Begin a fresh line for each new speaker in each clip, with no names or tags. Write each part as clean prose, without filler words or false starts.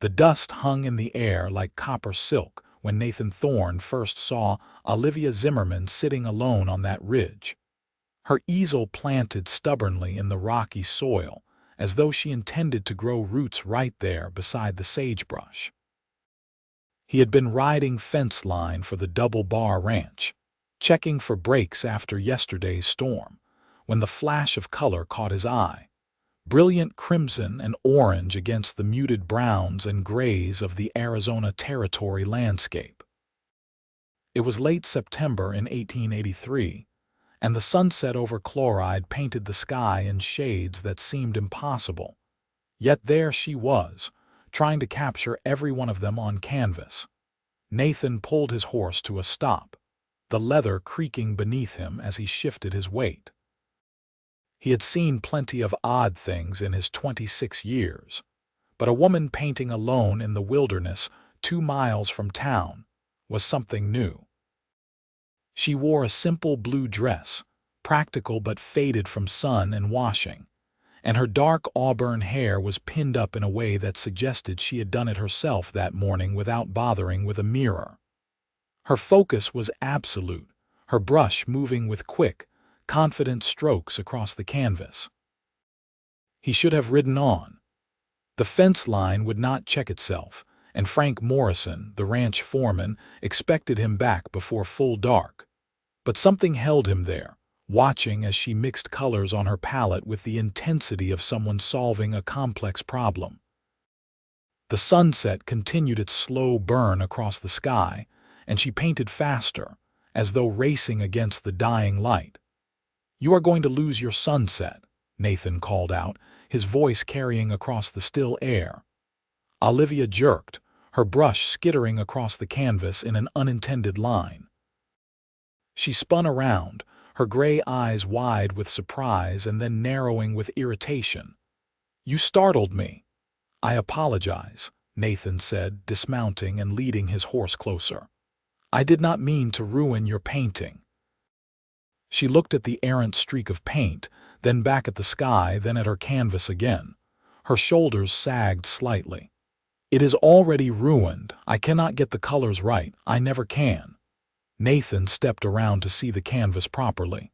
The dust hung in the air like copper silk when Nathan Thorne first saw Olivia Zimmerman sitting alone on that ridge, her easel planted stubbornly in the rocky soil, as though she intended to grow roots right there beside the sagebrush. He had been riding fence line for the Double Bar Ranch, checking for breaks after yesterday's storm, when the flash of color caught his eye. Brilliant crimson and orange against the muted browns and grays of the Arizona Territory landscape. It was late September in 1883, and the sunset over Chloride painted the sky in shades that seemed impossible. Yet there she was, trying to capture every one of them on canvas. Nathan pulled his horse to a stop, the leather creaking beneath him as he shifted his weight. He had seen plenty of odd things in his 26 years, but a woman painting alone in the wilderness 2 miles from town was something new. She wore a simple blue dress, practical but faded from sun and washing, and her dark auburn hair was pinned up in a way that suggested she had done it herself that morning without bothering with a mirror. Her focus was absolute, her brush moving with quick, confident strokes across the canvas. He should have ridden on. The fence line would not check itself, and Frank Morrison, the ranch foreman, expected him back before full dark. But something held him there, watching as she mixed colors on her palette with the intensity of someone solving a complex problem. The sunset continued its slow burn across the sky, and she painted faster, as though racing against the dying light. "You are going to lose your sunset," Nathan called out, his voice carrying across the still air. Olivia jerked, her brush skittering across the canvas in an unintended line. She spun around, her gray eyes wide with surprise and then narrowing with irritation. "You startled me." "I apologize," Nathan said, dismounting and leading his horse closer. "I did not mean to ruin your painting." She looked at the errant streak of paint, then back at the sky, then at her canvas again. Her shoulders sagged slightly. "It is already ruined. I cannot get the colors right. I never can." Nathan stepped around to see the canvas properly.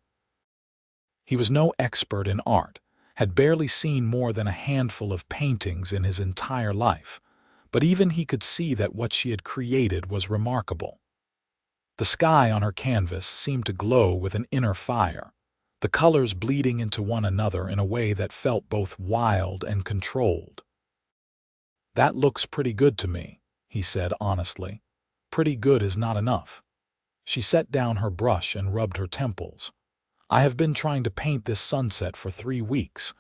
He was no expert in art, had barely seen more than a handful of paintings in his entire life, but even he could see that what she had created was remarkable. The sky on her canvas seemed to glow with an inner fire, the colors bleeding into one another in a way that felt both wild and controlled. "That looks pretty good to me," he said honestly. "Pretty good is not enough." She set down her brush and rubbed her temples. "I have been trying to paint this sunset for 3 weeks.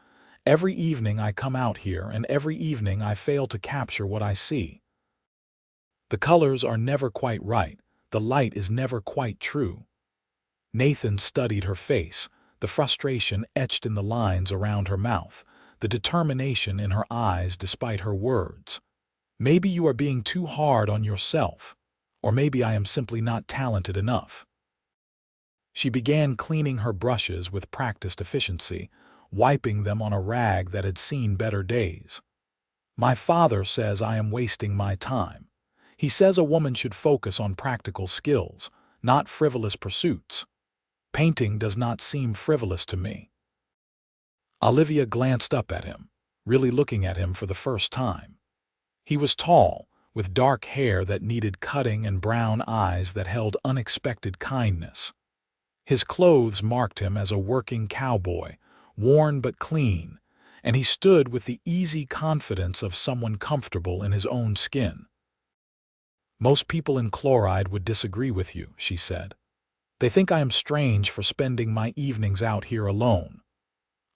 Every evening I come out here, and every evening I fail to capture what I see. The colors are never quite right. The light is never quite true." Nathan studied her face, the frustration etched in the lines around her mouth, the determination in her eyes despite her words. "Maybe you are being too hard on yourself, or maybe I am simply not talented enough." She began cleaning her brushes with practiced efficiency, wiping them on a rag that had seen better days. "My father says I am wasting my time. He says a woman should focus on practical skills, not frivolous pursuits. Painting does not seem frivolous to me." Olivia glanced up at him, really looking at him for the first time. He was tall, with dark hair that needed cutting and brown eyes that held unexpected kindness. His clothes marked him as a working cowboy, worn but clean, and he stood with the easy confidence of someone comfortable in his own skin. "Most people in Chloride would disagree with you," she said. "They think I am strange for spending my evenings out here alone."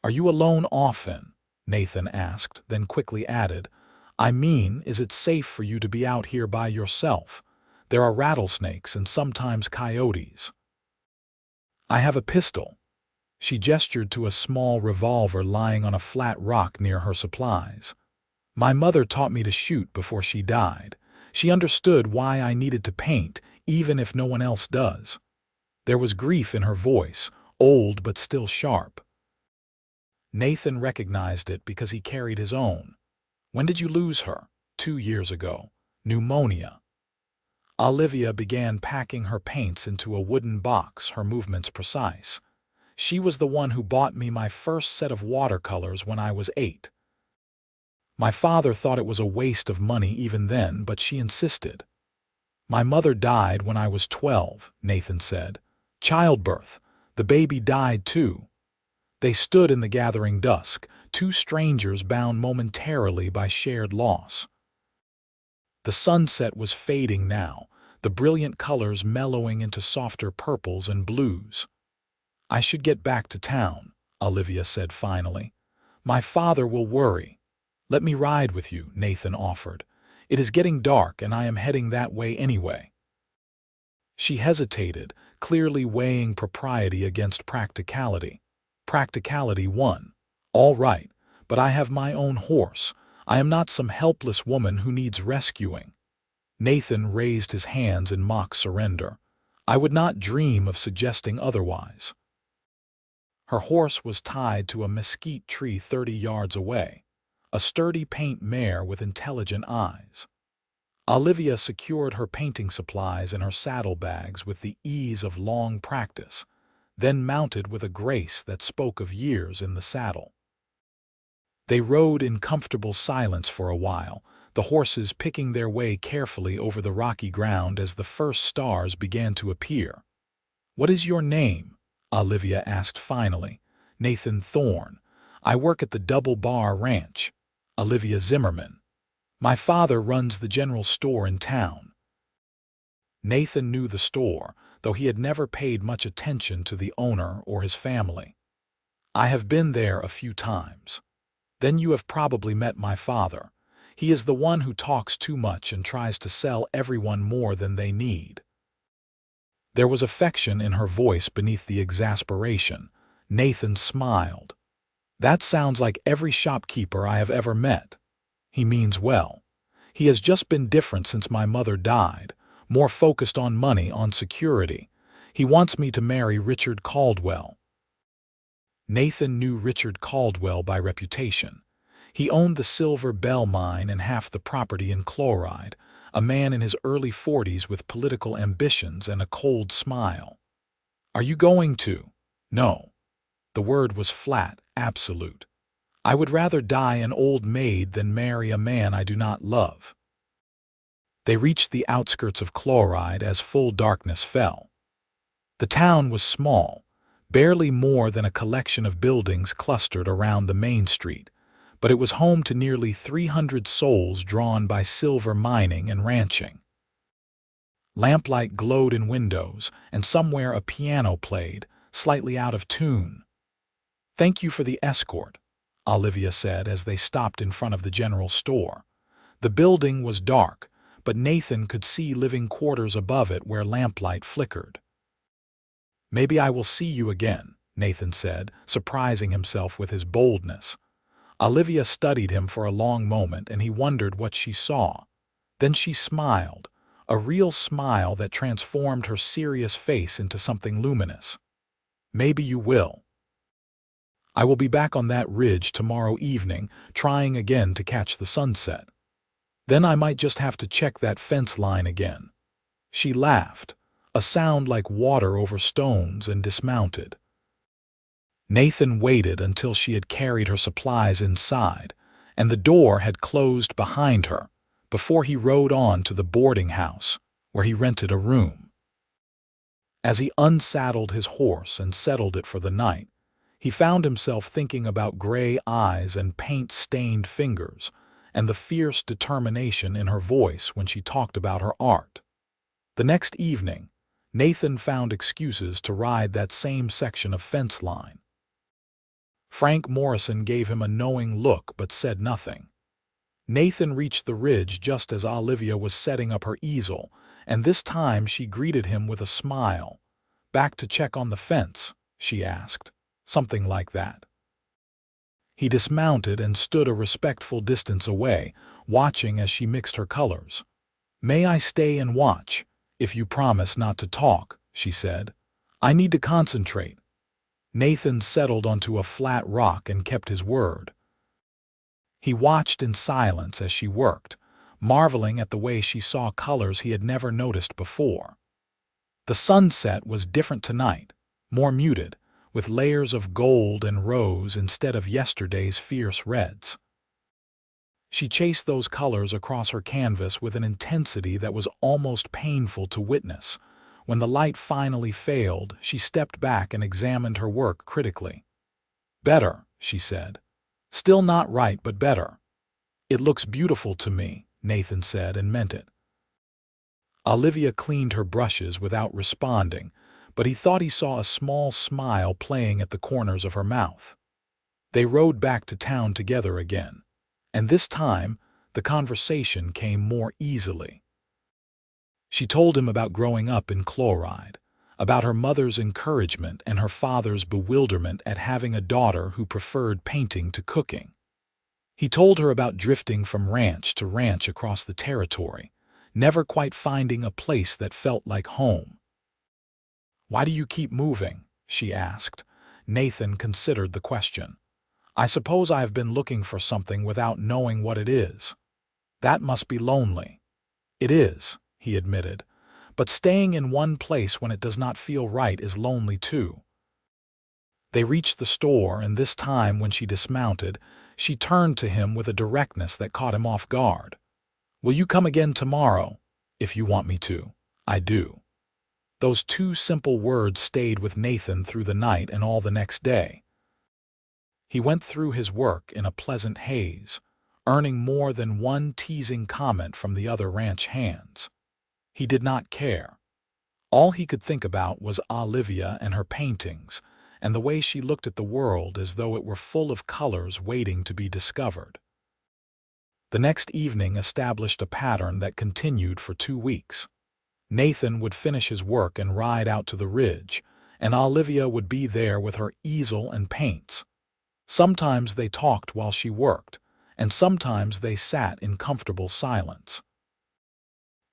"Are you alone often?" Nathan asked, then quickly added, "I mean, is it safe for you to be out here by yourself? There are rattlesnakes and sometimes coyotes." "I have a pistol." She gestured to a small revolver lying on a flat rock near her supplies. "My mother taught me to shoot before she died. She understood why I needed to paint, even if no one else does." There was grief in her voice, old but still sharp. Nathan recognized it because he carried his own. "When did you lose her?" 2 years ago. Pneumonia. Olivia began packing her paints into a wooden box, her movements precise. She was the one who bought me my first set of watercolors when I was 8. My father thought it was a waste of money even then, but she insisted. My mother died when I was 12, Nathan said. Childbirth. The baby died too. They stood in the gathering dusk, two strangers bound momentarily by shared loss. The sunset was fading now, the brilliant colors mellowing into softer purples and blues. I should get back to town, Olivia said finally. My father will worry. Let me ride with you, Nathan offered. It is getting dark and I am heading that way anyway. She hesitated, clearly weighing propriety against practicality. Practicality won. All right, but I have my own horse. I am not some helpless woman who needs rescuing. Nathan raised his hands in mock surrender. I would not dream of suggesting otherwise. Her horse was tied to a mesquite tree 30 yards away, a sturdy paint mare with intelligent eyes. Olivia secured her painting supplies in her saddlebags with the ease of long practice, then mounted with a grace that spoke of years in the saddle. They rode in comfortable silence for a while, the horses picking their way carefully over the rocky ground as the first stars began to appear. "What is your name?" Olivia asked finally. "Nathan Thorne. I work at the Double Bar Ranch." "Olivia Zimmerman. My father runs the general store in town." Nathan knew the store, though he had never paid much attention to the owner or his family. "I have been there a few times." "Then you have probably met my father. He is the one who talks too much and tries to sell everyone more than they need." There was affection in her voice beneath the exasperation. Nathan smiled. "That sounds like every shopkeeper I have ever met. He means well. He has just been different since my mother died, more focused on money, on security. He wants me to marry Richard Caldwell." Nathan knew Richard Caldwell by reputation. He owned the Silver Bell mine and half the property in Chloride, a man in his early 40s with political ambitions and a cold smile. "Are you going to?" "No." The word was flat, absolute. "I would rather die an old maid than marry a man I do not love." They reached the outskirts of Chloride as full darkness fell. The town was small, barely more than a collection of buildings clustered around the main street, but it was home to nearly 300 souls drawn by silver mining and ranching. Lamplight glowed in windows, and somewhere a piano played, slightly out of tune. "Thank you for the escort," Olivia said as they stopped in front of the general store. The building was dark, but Nathan could see living quarters above it where lamplight flickered. "Maybe I will see you again," Nathan said, surprising himself with his boldness. Olivia studied him for a long moment, and he wondered what she saw. Then she smiled, a real smile that transformed her serious face into something luminous. "Maybe you will. I will be back on that ridge tomorrow evening, trying again to catch the sunset. Then I might just have to check that fence line again." She laughed, a sound like water over stones, and dismounted. Nathan waited until she had carried her supplies inside, and the door had closed behind her, before he rode on to the boarding house, where he rented a room. As he unsaddled his horse and settled it for the night, he found himself thinking about gray eyes and paint-stained fingers, and the fierce determination in her voice when she talked about her art. The next evening, Nathan found excuses to ride that same section of fence line. Frank Morrison gave him a knowing look but said nothing. Nathan reached the ridge just as Olivia was setting up her easel, and this time she greeted him with a smile. "Back to check on the fence?" she asked. "Something like that." He dismounted and stood a respectful distance away, watching as she mixed her colors. "May I stay and watch, if you promise not to talk?" she said. "I need to concentrate." Nathan settled onto a flat rock and kept his word. He watched in silence as she worked, marveling at the way she saw colors he had never noticed before. The sunset was different tonight, more muted, with layers of gold and rose instead of yesterday's fierce reds. She chased those colors across her canvas with an intensity that was almost painful to witness. When the light finally failed, she stepped back and examined her work critically. "Better," she said. "Still not right, but better." "It looks beautiful to me," Nathan said, and meant it. Olivia cleaned her brushes without responding, but he thought he saw a small smile playing at the corners of her mouth. They rode back to town together again, and this time the conversation came more easily. She told him about growing up in Chloride, about her mother's encouragement and her father's bewilderment at having a daughter who preferred painting to cooking. He told her about drifting from ranch to ranch across the territory, never quite finding a place that felt like home. "Why do you keep moving?" she asked. Nathan considered the question. "I suppose I have been looking for something without knowing what it is. That must be lonely." "It is," he admitted, "but staying in one place when it does not feel right is lonely too." They reached the store, and this time when she dismounted, she turned to him with a directness that caught him off guard. "Will you come again tomorrow?" "If you want me to." "I do." Those two simple words stayed with Nathan through the night and all the next day. He went through his work in a pleasant haze, earning more than one teasing comment from the other ranch hands. He did not care. All he could think about was Olivia and her paintings, and the way she looked at the world as though it were full of colors waiting to be discovered. The next evening established a pattern that continued for 2 weeks. Nathan would finish his work and ride out to the ridge, and Olivia would be there with her easel and paints. Sometimes they talked while she worked, and sometimes they sat in comfortable silence.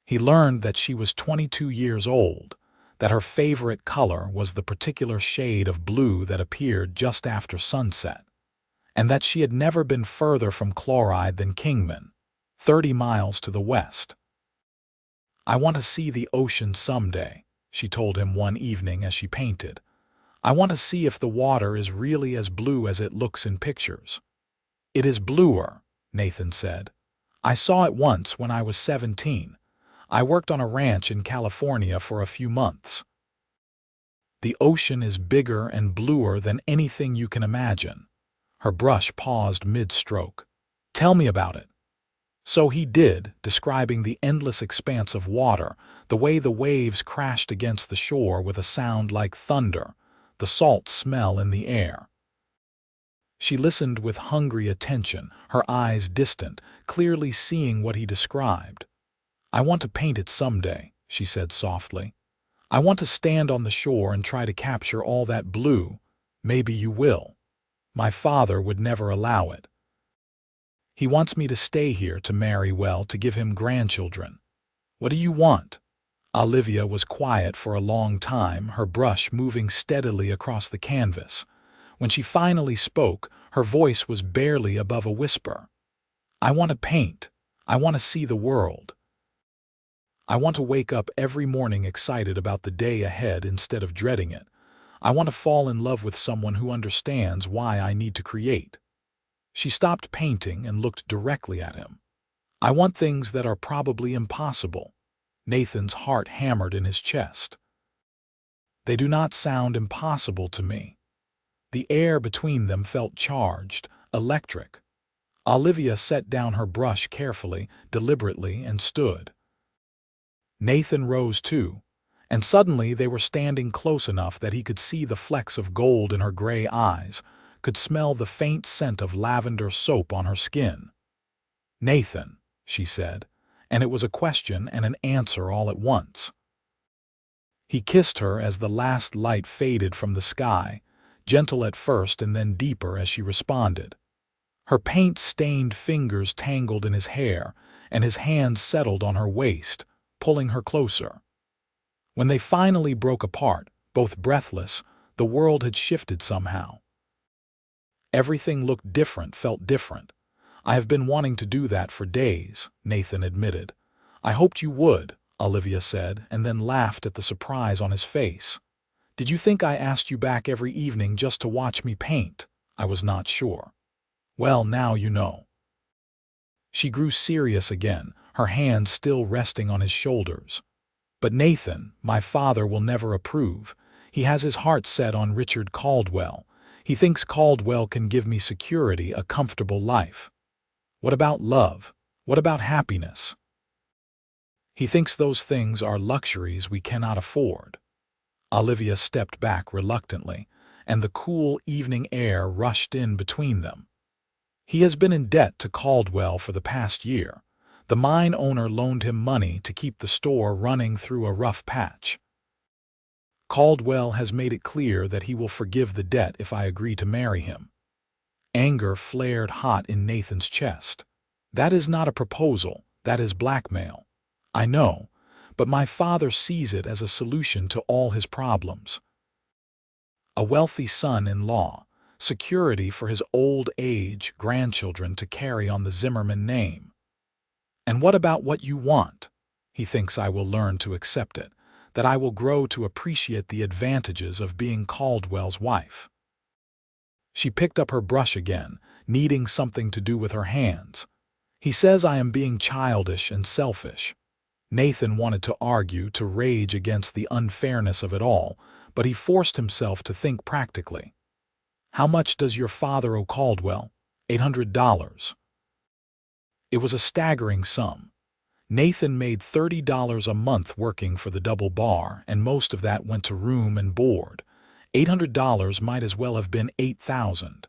He learned that she was 22 years old, that her favorite color was the particular shade of blue that appeared just after sunset, and that she had never been further from Chloride than Kingman, 30 miles to the west. "I want to see the ocean someday," she told him one evening as she painted. "I want to see if the water is really as blue as it looks in pictures." "It is bluer," Nathan said. "I saw it once when I was 17. I worked on a ranch in California for a few months. The ocean is bigger and bluer than anything you can imagine." Her brush paused mid-stroke. "Tell me about it." So he did, describing the endless expanse of water, the way the waves crashed against the shore with a sound like thunder, the salt smell in the air. She listened with hungry attention, her eyes distant, clearly seeing what he described. "I want to paint it someday," she said softly. "I want to stand on the shore and try to capture all that blue. Maybe you will. My father would never allow it. He wants me to stay here to marry well, to give him grandchildren." "What do you want?" Olivia was quiet for a long time, her brush moving steadily across the canvas. When she finally spoke, her voice was barely above a whisper. "I want to paint. I want to see the world. I want to wake up every morning excited about the day ahead instead of dreading it. I want to fall in love with someone who understands why I need to create." She stopped painting and looked directly at him. "I want things that are probably impossible." Nathan's heart hammered in his chest. "They do not sound impossible to me." The air between them felt charged, electric. Olivia set down her brush carefully, deliberately, and stood. Nathan rose too, and suddenly they were standing close enough that he could see the flecks of gold in her gray eyes, could smell the faint scent of lavender soap on her skin. "Nathan," she said, and it was a question and an answer all at once. He kissed her as the last light faded from the sky, gentle at first and then deeper as she responded. Her paint-stained fingers tangled in his hair, and his hands settled on her waist, pulling her closer. When they finally broke apart, both breathless, the world had shifted somehow. Everything looked different, felt different. I have been wanting to do that for days, Nathan admitted. I hoped you would, Olivia said, and then laughed at the surprise on his face. Did you think I asked you back every evening just to watch me paint? I was not sure. Well, now you know. She grew serious again, her hands still resting on his shoulders. But Nathan, my father will never approve. He has his heart set on Richard Caldwell. He thinks Caldwell can give me security, a comfortable life. What about love? What about happiness? He thinks those things are luxuries we cannot afford. Olivia stepped back reluctantly, and the cool evening air rushed in between them. He has been in debt to Caldwell for the past year. The mine owner loaned him money to keep the store running through a rough patch. Caldwell has made it clear that he will forgive the debt if I agree to marry him. Anger flared hot in Nathan's chest. That is not a proposal, that is blackmail. I know, but my father sees it as a solution to all his problems. A wealthy son-in-law, security for his old age grandchildren to carry on the Zimmerman name. And what about what you want? He thinks I will learn to accept it, that I will grow to appreciate the advantages of being Caldwell's wife. She picked up her brush again, needing something to do with her hands. He says I am being childish and selfish. Nathan wanted to argue, to rage against the unfairness of it all, but he forced himself to think practically. How much does your father owe Caldwell? $800. It was a staggering sum. Nathan made $30 a month working for the double bar, and most of that went to room and board. $800 might as well have been $8,000.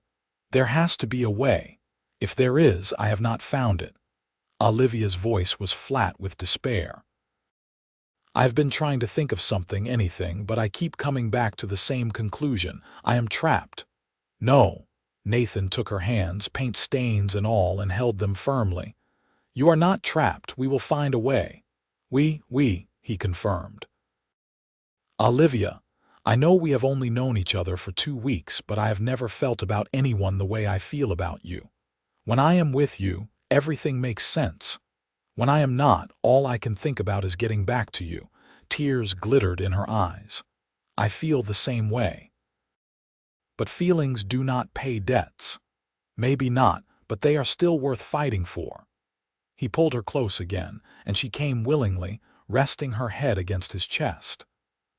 There has to be a way. If there is, I have not found it. Olivia's voice was flat with despair. I've been trying to think of something, anything, but I keep coming back to the same conclusion. I am trapped. No. Nathan took her hands, paint stains and all, and held them firmly. You are not trapped. We will find a way. We, he confirmed. Olivia, I know we have only known each other for 2 weeks, but I have never felt about anyone the way I feel about you. When I am with you, everything makes sense. When I am not, all I can think about is getting back to you. Tears glittered in her eyes. I feel the same way. But feelings do not pay debts. Maybe not, but they are still worth fighting for. He pulled her close again, and she came willingly, resting her head against his chest.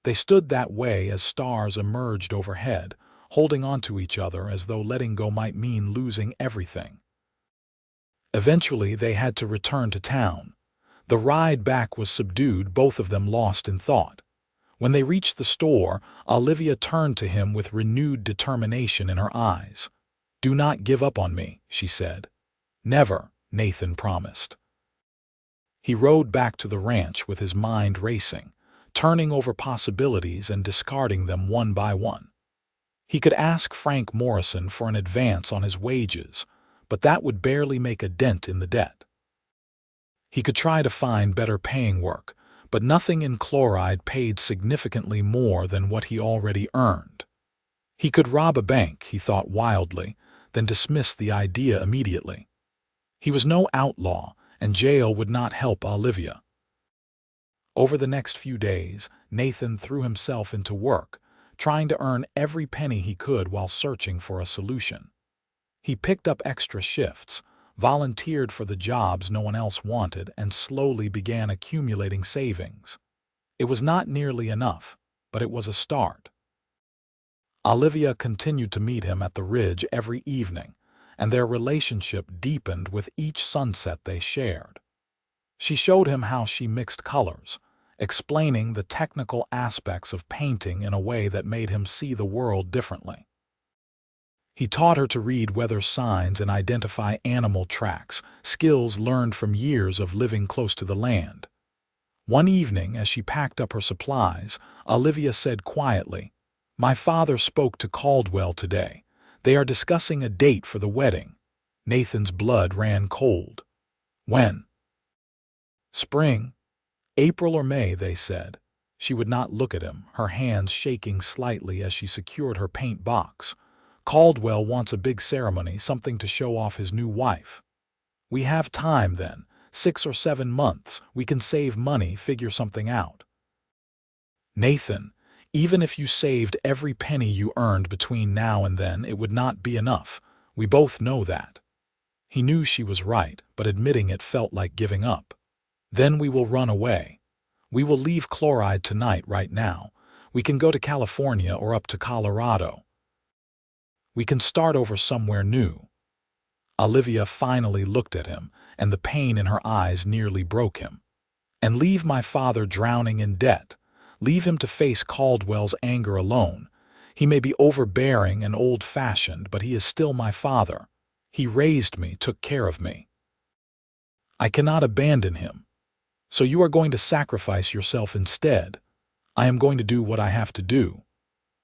They stood that way as stars emerged overhead, holding onto each other as though letting go might mean losing everything. Eventually, they had to return to town. The ride back was subdued, both of them lost in thought. When they reached the store, Olivia turned to him with renewed determination in her eyes. Do not give up on me, she said. Never, Nathan promised. He rode back to the ranch with his mind racing, turning over possibilities and discarding them one by one. He could ask Frank Morrison for an advance on his wages, but that would barely make a dent in the debt. He could try to find better paying work, but nothing in chloride paid significantly more than what he already earned. He could rob a bank, he thought wildly, then dismissed the idea immediately. He was no outlaw, and jail would not help Olivia. Over the next few days, Nathan threw himself into work, trying to earn every penny he could while searching for a solution. He picked up extra shifts, volunteered for the jobs no one else wanted, and slowly began accumulating savings. It was not nearly enough, but it was a start. Olivia continued to meet him at the ridge every evening, and their relationship deepened with each sunset they shared. She showed him how she mixed colors, explaining the technical aspects of painting in a way that made him see the world differently. He taught her to read weather signs and identify animal tracks, skills learned from years of living close to the land. One evening, as she packed up her supplies, Olivia said quietly, "My father spoke to Caldwell today. They are discussing a date for the wedding." Nathan's blood ran cold. When? Spring. April or May, they said. She would not look at him, her hands shaking slightly as she secured her paint box. Caldwell wants a big ceremony, something to show off his new wife. We have time then. 6 or 7 months. We can save money, figure something out. Nathan, even if you saved every penny you earned between now and then, it would not be enough. We both know that. He knew she was right, but admitting it felt like giving up. Then we will run away. We will leave Chloride tonight, right now. We can go to California or up to Colorado. We can start over somewhere new. Olivia finally looked at him, and the pain in her eyes nearly broke him. And leave my father drowning in debt. Leave him to face Caldwell's anger alone. He may be overbearing and old-fashioned, but he is still my father. He raised me, took care of me. I cannot abandon him. So you are going to sacrifice yourself instead. I am going to do what I have to do.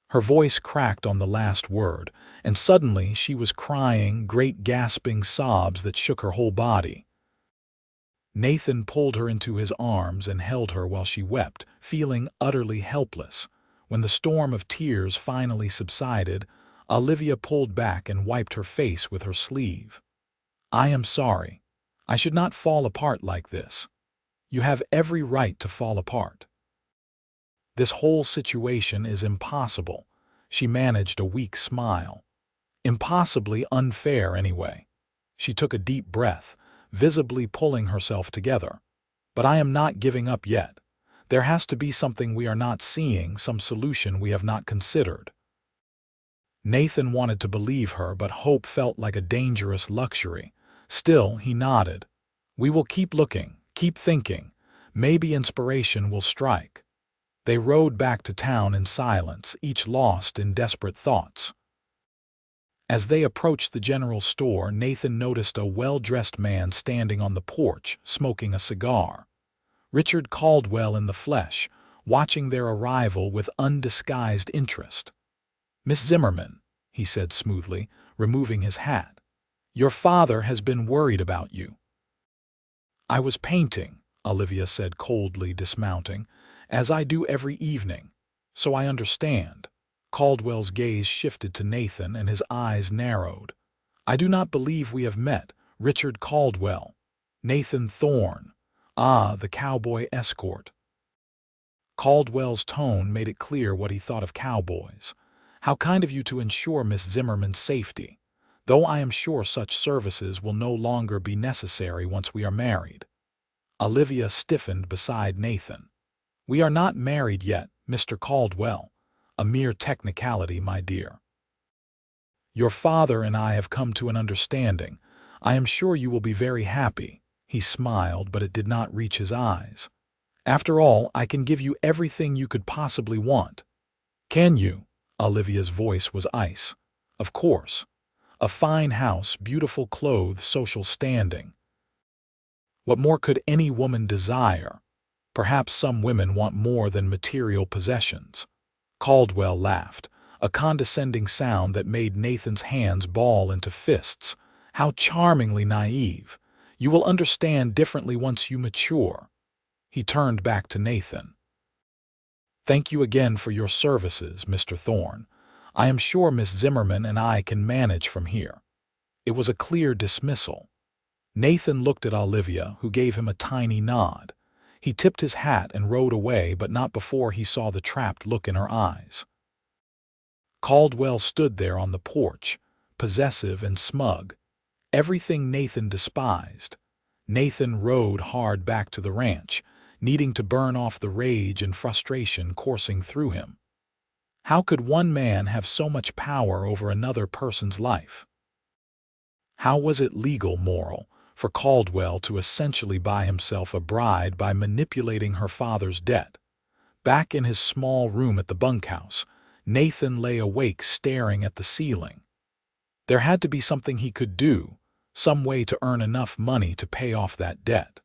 Her voice cracked on the last word, and suddenly she was crying, great gasping sobs that shook her whole body. Nathan pulled her into his arms and held her while she wept, feeling utterly helpless. When the storm of tears finally subsided, Olivia pulled back and wiped her face with her sleeve. I am sorry. I should not fall apart like this. You have every right to fall apart. This whole situation is impossible. She managed a weak smile. Impossibly unfair, anyway. She took a deep breath, visibly pulling herself together. But I am not giving up yet. There has to be something we are not seeing, some solution we have not considered. Nathan wanted to believe her, but hope felt like a dangerous luxury. Still, he nodded. We will keep looking, keep thinking. Maybe inspiration will strike. They rode back to town in silence, each lost in desperate thoughts. As they approached the general store, Nathan noticed a well-dressed man standing on the porch, smoking a cigar. Richard Caldwell in the flesh, watching their arrival with undisguised interest. Miss Zimmerman, he said smoothly, removing his hat. Your father has been worried about you. I was painting, Olivia said coldly, dismounting, as I do every evening. So I understand. Caldwell's gaze shifted to Nathan and his eyes narrowed. I do not believe we have met. Richard Caldwell. Nathan Thorne. Ah, the cowboy escort. Caldwell's tone made it clear what he thought of cowboys. How kind of you to ensure Miss Zimmerman's safety, though I am sure such services will no longer be necessary once we are married. Olivia stiffened beside Nathan. We are not married yet, Mr. Caldwell. A mere technicality, my dear. Your father and I have come to an understanding. I am sure you will be very happy. He smiled, but it did not reach his eyes. After all, I can give you everything you could possibly want. Can you? Olivia's voice was ice. Of course. A fine house, beautiful clothes, social standing. What more could any woman desire? Perhaps some women want more than material possessions. Caldwell laughed, a condescending sound that made Nathan's hands ball into fists. How charmingly naive. You will understand differently once you mature. He turned back to Nathan. Thank you again for your services, Mr. Thorne. I am sure Miss Zimmerman and I can manage from here. It was a clear dismissal. Nathan looked at Olivia, who gave him a tiny nod. He tipped his hat and rode away, but not before he saw the trapped look in her eyes. Caldwell stood there on the porch, possessive and smug. Everything Nathan despised. Nathan rode hard back to the ranch, needing to burn off the rage and frustration coursing through him. How could one man have so much power over another person's life? How was it legal, moral, for Caldwell to essentially buy himself a bride by manipulating her father's debt? Back in his small room at the bunkhouse, Nathan lay awake staring at the ceiling. There had to be something he could do, some way to earn enough money to pay off that debt.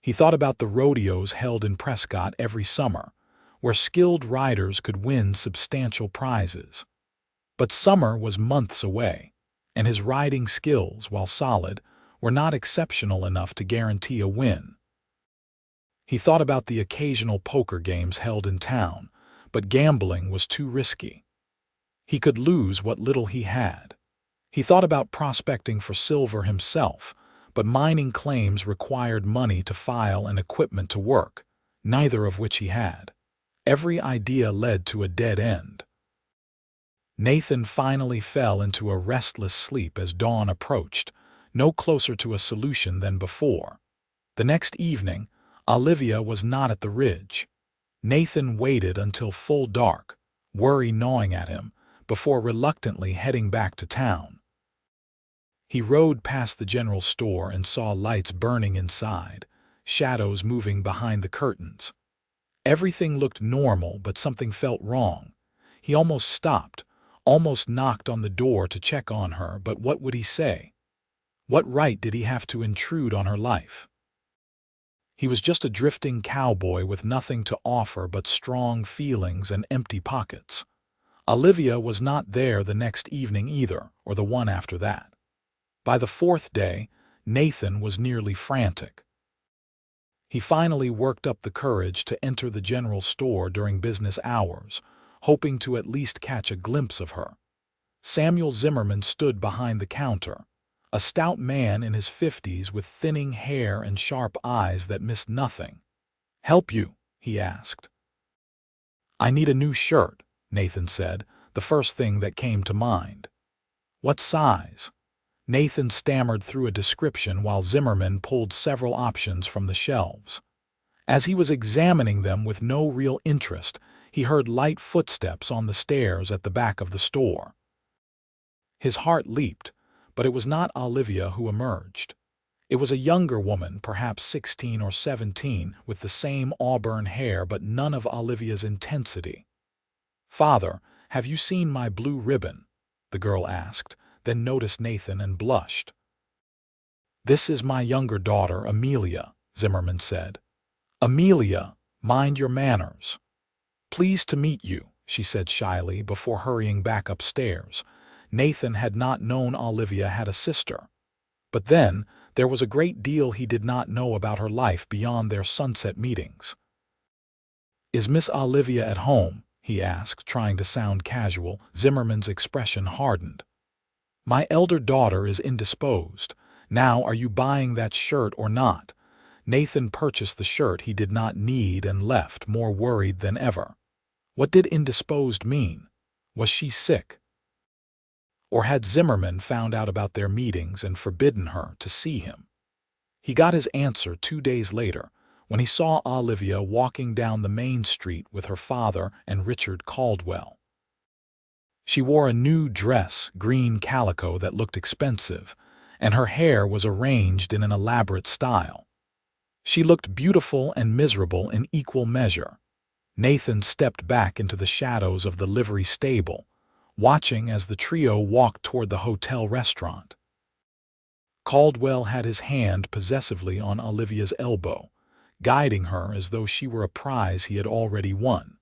He thought about the rodeos held in Prescott every summer, where skilled riders could win substantial prizes. But summer was months away, and his riding skills, while solid, were not exceptional enough to guarantee a win. He thought about the occasional poker games held in town, but gambling was too risky. He could lose what little he had. He thought about prospecting for silver himself, but mining claims required money to file and equipment to work, neither of which he had. Every idea led to a dead end. Nathan finally fell into a restless sleep as dawn approached, no closer to a solution than before. The next evening, Olivia was not at the ridge. Nathan waited until full dark, worry gnawing at him, before reluctantly heading back to town. He rode past the general store and saw lights burning inside, shadows moving behind the curtains. Everything looked normal, but something felt wrong. He almost stopped, almost knocked on the door to check on her, but what would he say? What right did he have to intrude on her life? He was just a drifting cowboy with nothing to offer but strong feelings and empty pockets. Olivia was not there the next evening either, or the one after that. By the fourth day, Nathan was nearly frantic. He finally worked up the courage to enter the general store during business hours, hoping to at least catch a glimpse of her. Samuel Zimmerman stood behind the counter, a stout man in his 50s with thinning hair and sharp eyes that missed nothing. "Help you?" he asked. "I need a new shirt," Nathan said, the first thing that came to mind. "What size?" Nathan stammered through a description while Zimmerman pulled several options from the shelves. As he was examining them with no real interest, he heard light footsteps on the stairs at the back of the store. His heart leaped, but it was not Olivia who emerged. It was a younger woman, perhaps 16 or 17, with the same auburn hair but none of Olivia's intensity. "Father, have you seen my blue ribbon?" the girl asked, then noticed Nathan and blushed. "This is my younger daughter, Amelia," Zimmerman said. "Amelia, mind your manners." "Pleased to meet you," she said shyly before hurrying back upstairs. Nathan had not known Olivia had a sister. But then, there was a great deal he did not know about her life beyond their sunset meetings. "Is Miss Olivia at home?" he asked, trying to sound casual. Zimmerman's expression hardened. "My elder daughter is indisposed. Now, are you buying that shirt or not?" Nathan purchased the shirt he did not need and left, more worried than ever. What did indisposed mean? Was she sick? Or had Zimmerman found out about their meetings and forbidden her to see him? He got his answer 2 days later, when he saw Olivia walking down the main street with her father and Richard Caldwell. She wore a new dress, green calico that looked expensive, and her hair was arranged in an elaborate style. She looked beautiful and miserable in equal measure. Nathan stepped back into the shadows of the livery stable, watching as the trio walked toward the hotel restaurant. Caldwell had his hand possessively on Olivia's elbow, guiding her as though she were a prize he had already won.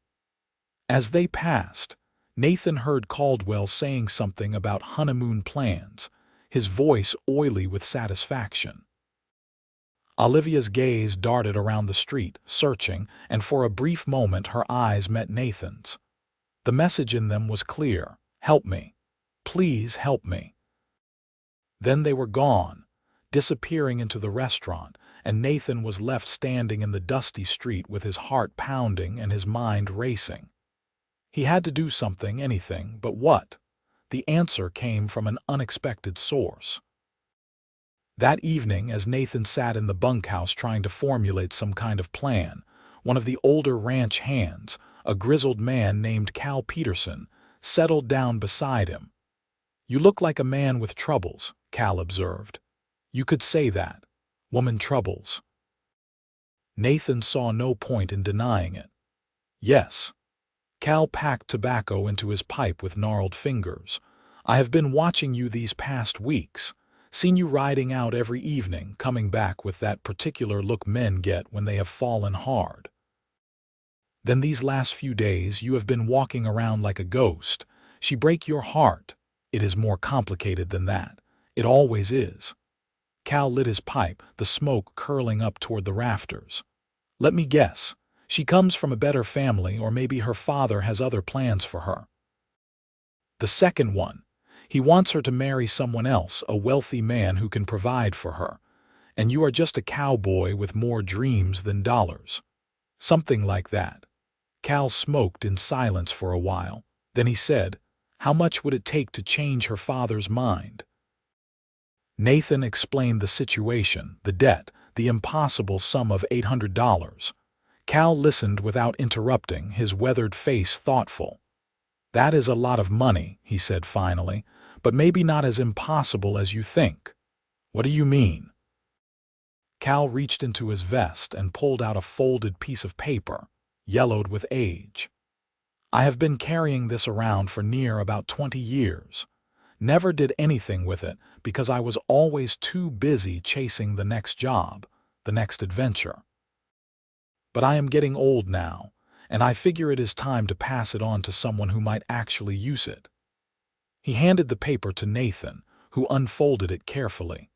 As they passed, Nathan heard Caldwell saying something about honeymoon plans, his voice oily with satisfaction. Olivia's gaze darted around the street, searching, and for a brief moment her eyes met Nathan's. The message in them was clear: "Help me. Please help me." Then they were gone, disappearing into the restaurant, and Nathan was left standing in the dusty street with his heart pounding and his mind racing. He had to do something, anything, but what? The answer came from an unexpected source. That evening, as Nathan sat in the bunkhouse trying to formulate some kind of plan, one of the older ranch hands, a grizzled man named Cal Peterson, settled down beside him. "You look like a man with troubles," Cal observed. "You could say that. Woman troubles." Nathan saw no point in denying it. "Yes." Cal packed tobacco into his pipe with gnarled fingers. "I have been watching you these past weeks. Seen you riding out every evening, coming back with that particular look men get when they have fallen hard. Then these last few days you have been walking around like a ghost. She break your heart. It is more complicated than that. It always is." Cal lit his pipe, the smoke curling up toward the rafters. "Let me guess. She comes from a better family, or maybe her father has other plans for her." "The second one. He wants her to marry someone else, a wealthy man who can provide for her. and you are just a cowboy with more dreams than dollars. Something like that. Cal smoked in silence for a while. Then he said, "How much would it take to change her father's mind?" Nathan explained the situation, the debt, the impossible sum of $800. Cal listened without interrupting, his weathered face thoughtful. "That is a lot of money," he said finally, "but maybe not as impossible as you think." "What do you mean?" Cal reached into his vest and pulled out a folded piece of paper, yellowed with age. "I have been carrying this around for near about 20 years. Never did anything with it because I was always too busy chasing the next job, the next adventure. But I am getting old now, and I figure it is time to pass it on to someone who might actually use it." He handed the paper to Nathan, who unfolded it carefully.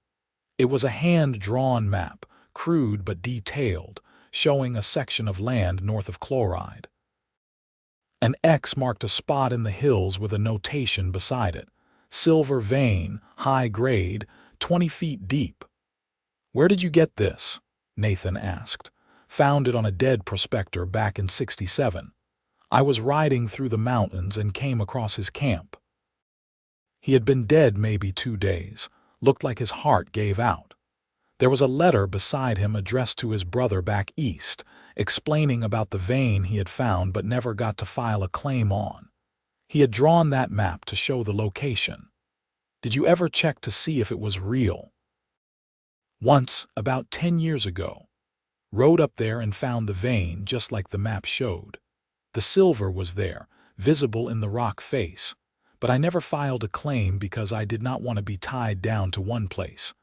It was a hand-drawn map, crude but detailed, showing a section of land north of Chloride. An X marked a spot in the hills with a notation beside it: "Silver vein, high grade, 20 feet deep." "Where did you get this?" Nathan asked. "Found it on a dead prospector back in '67. I was riding through the mountains and came across his camp." He had been dead maybe 2 days, looked like his heart gave out. There was a letter beside him addressed to his brother back east, explaining about the vein he had found but never got to file a claim on. He had drawn that map to show the location. "Did you ever check to see if it was real?" "Once, about 10 years ago. Rode up there and found the vein just like the map showed. The silver was there, visible in the rock face, but I never filed a claim because I did not want to be tied down to one place.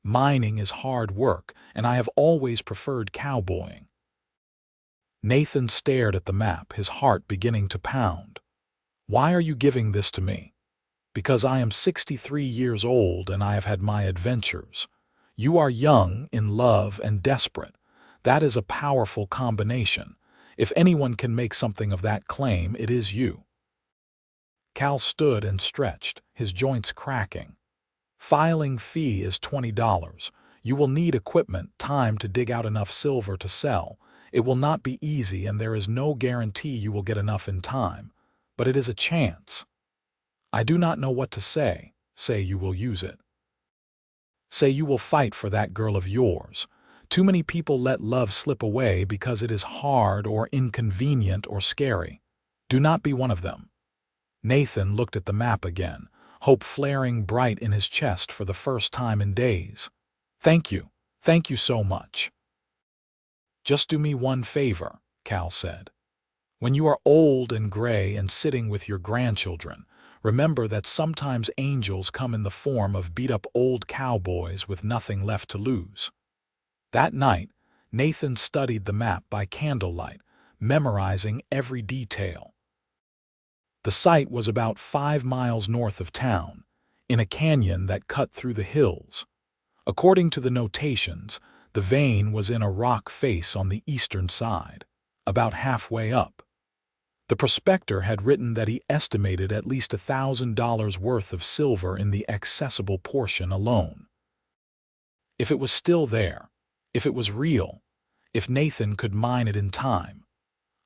Mining is hard work, and I have always preferred cowboying." Nathan stared at the map, his heart beginning to pound. "Why are you giving this to me?" "Because I am 63 years old and I have had my adventures. You are young, in love, and desperate. That is a powerful combination. If anyone can make something of that claim, it is you." Cal stood and stretched, his joints cracking. "Filing fee is $20. You will need equipment, time to dig out enough silver to sell. It will not be easy and there is no guarantee you will get enough in time, but it is a chance. I do not know what to say. Say you will use it. Say you will fight for that girl of yours. Too many people let love slip away because it is hard or inconvenient or scary. Do not be one of them." Nathan looked at the map again, hope flaring bright in his chest for the first time in days. Thank you so much." "Just do me one favor," Cal said. "When you are old and gray and sitting with your grandchildren, remember that sometimes angels come in the form of beat-up old cowboys with nothing left to lose." That night, Nathan studied the map by candlelight, memorizing every detail. The site was about 5 miles north of town, in a canyon that cut through the hills. According to the notations, the vein was in a rock face on the eastern side, about halfway up. The prospector had written that he estimated at least $1,000 worth of silver in the accessible portion alone. If it was still there, if it was real, if Nathan could mine it in time.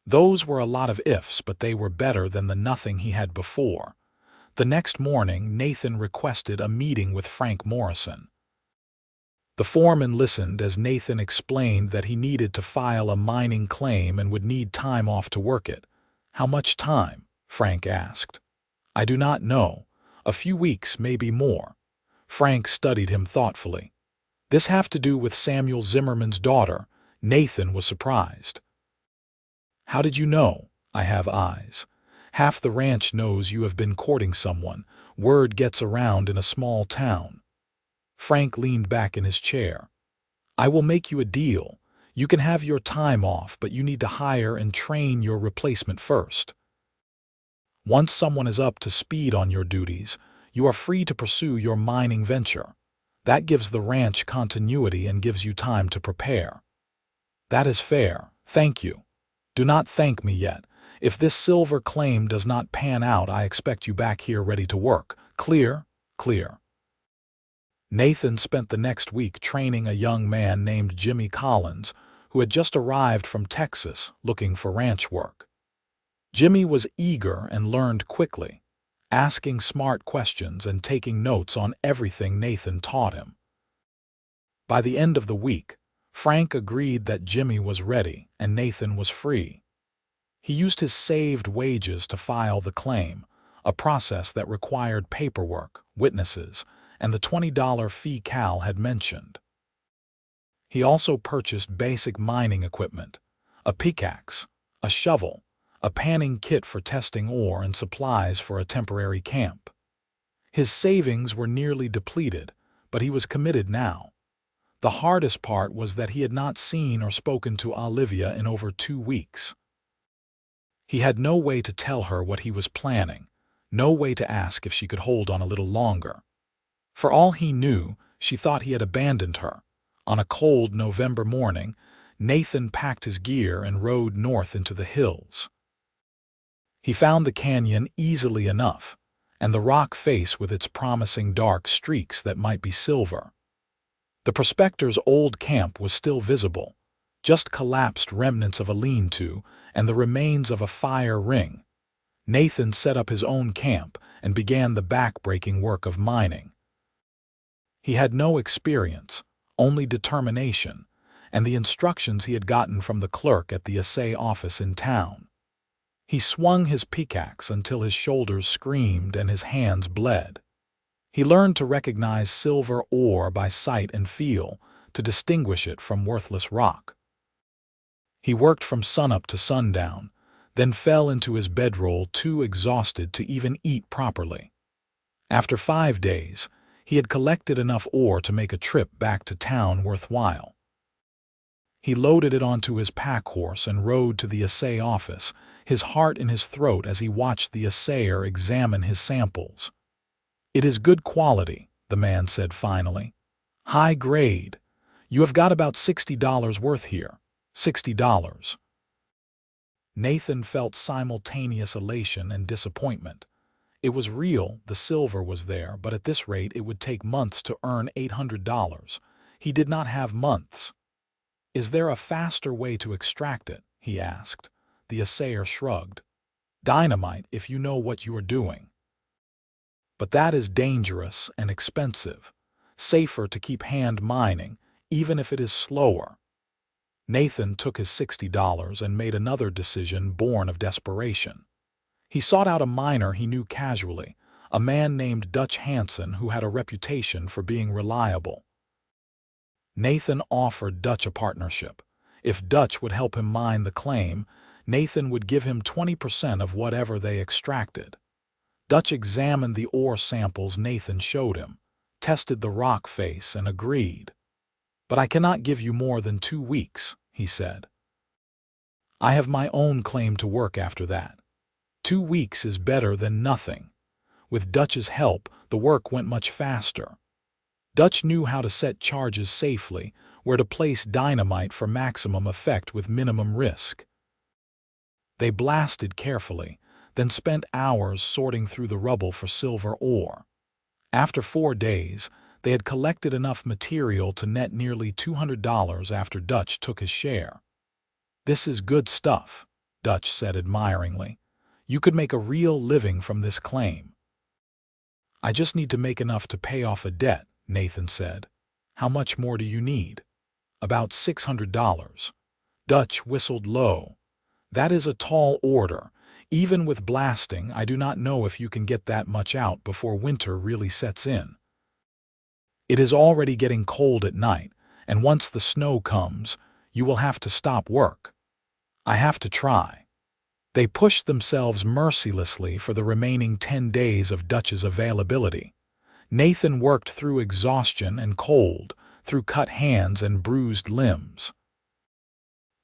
Those were a lot of ifs, but they were better than the nothing he had before. The next morning, Nathan requested a meeting with Frank Morrison. The foreman listened as Nathan explained that he needed to file a mining claim and would need time off to work it. "How much time?" Frank asked. "I do not know. A few weeks, maybe more." Frank studied him thoughtfully. "This have to do with Samuel Zimmerman's daughter?" Nathan was surprised. "How did you know?" "I have eyes. Half the ranch knows you have been courting someone. Word gets around in a small town." Frank leaned back in his chair. "I will make you a deal. You can have your time off, but you need to hire and train your replacement first. Once someone is up to speed on your duties, you are free to pursue your mining venture. That gives the ranch continuity and gives you time to prepare." "That is fair. Thank you." "Do not thank me yet. If this silver claim does not pan out, I expect you back here ready to work. Clear?" "Clear." Nathan spent the next week training a young man named Jimmy Collins, who had just arrived from Texas looking for ranch work. Jimmy was eager and learned quickly, asking smart questions and taking notes on everything Nathan taught him. By the end of the week, Frank agreed that Jimmy was ready and Nathan was free. He used his saved wages to file the claim, a process that required paperwork, witnesses, and the $20 fee Cal had mentioned. He also purchased basic mining equipment, a pickaxe, a shovel, a panning kit for testing ore, and supplies for a temporary camp. His savings were nearly depleted, but he was committed now. The hardest part was that he had not seen or spoken to Olivia in over 2 weeks. He had no way to tell her what he was planning, no way to ask if she could hold on a little longer. For all he knew, she thought he had abandoned her. On a cold November morning, Nathan packed his gear and rode north into the hills. He found the canyon easily enough, and the rock face with its promising dark streaks that might be silver. The prospector's old camp was still visible, just collapsed remnants of a lean-to and the remains of a fire ring. Nathan set up his own camp and began the back-breaking work of mining. He had no experience, only determination, and the instructions he had gotten from the clerk at the assay office in town. He swung his pickaxe until his shoulders screamed and his hands bled. He learned to recognize silver ore by sight and feel, to distinguish it from worthless rock. He worked from sunup to sundown, then fell into his bedroll too exhausted to even eat properly. After 5 days, he had collected enough ore to make a trip back to town worthwhile. He loaded it onto his pack horse and rode to the assay office, his heart in his throat as he watched the assayer examine his samples. "It is good quality," the man said finally. "High grade. You have got about $60 worth here. $60. Nathan felt simultaneous elation and disappointment. It was real, the silver was there, but at this rate it would take months to earn $800. He did not have months. "Is there a faster way to extract it?" he asked. The assayer shrugged. "Dynamite, if you know what you are doing. But that is dangerous and expensive. Safer to keep hand mining, even if it is slower." Nathan took his $60 and made another decision born of desperation. He sought out a miner he knew casually, a man named Dutch Hansen who had a reputation for being reliable. Nathan offered Dutch a partnership. If Dutch would help him mine the claim, Nathan would give him 20% of whatever they extracted. Dutch examined the ore samples Nathan showed him, tested the rock face, and agreed. "But I cannot give you more than 2 weeks," he said. "I have my own claim to work after that. 2 weeks is better than nothing." With Dutch's help, the work went much faster. Dutch knew how to set charges safely, where to place dynamite for maximum effect with minimum risk. They blasted carefully, then spent hours sorting through the rubble for silver ore. After 4 days, they had collected enough material to net nearly $200 after Dutch took his share. "This is good stuff," Dutch said admiringly. "You could make a real living from this claim." "I just need to make enough to pay off a debt," Nathan said. "How much more do you need?" "About $600. Dutch whistled low. "That is a tall order. Even with blasting, I do not know if you can get that much out before winter really sets in. It is already getting cold at night, and once the snow comes, you will have to stop work." "I have to try." They pushed themselves mercilessly for the remaining 10 days of Dutch's availability. Nathan worked through exhaustion and cold, through cut hands and bruised limbs.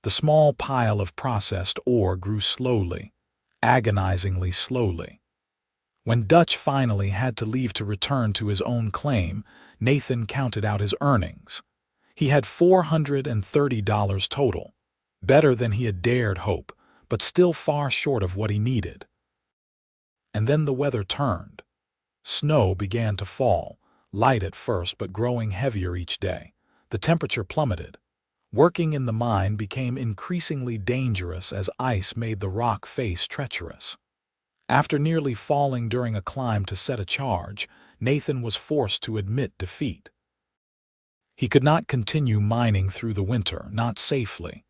The small pile of processed ore grew slowly, agonizingly slowly. When Dutch finally had to leave to return to his own claim, Nathan counted out his earnings. He had $430 total, better than he had dared hope, but still far short of what he needed. And then the weather turned. Snow began to fall, light at first but growing heavier each day. The temperature plummeted. Working in the mine became increasingly dangerous as ice made the rock face treacherous. After nearly falling during a climb to set a charge, Nathan was forced to admit defeat. He could not continue mining through the winter, not safely.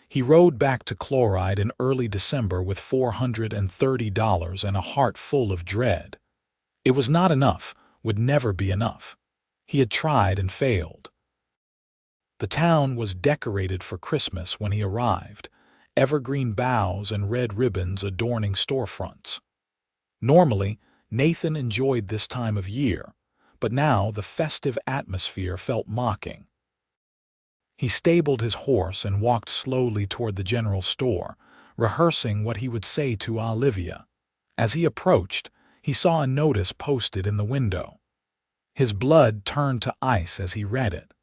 He rode back to Chloride in early December with $430 and a heart full of dread. It was not enough, would never be enough. He had tried and failed. The town was decorated for Christmas when he arrived, evergreen boughs and red ribbons adorning storefronts. Normally, Nathan enjoyed this time of year, but now the festive atmosphere felt mocking. He stabled his horse and walked slowly toward the general store, rehearsing what he would say to Olivia. As he approached, he saw a notice posted in the window. His blood turned to ice as he read it.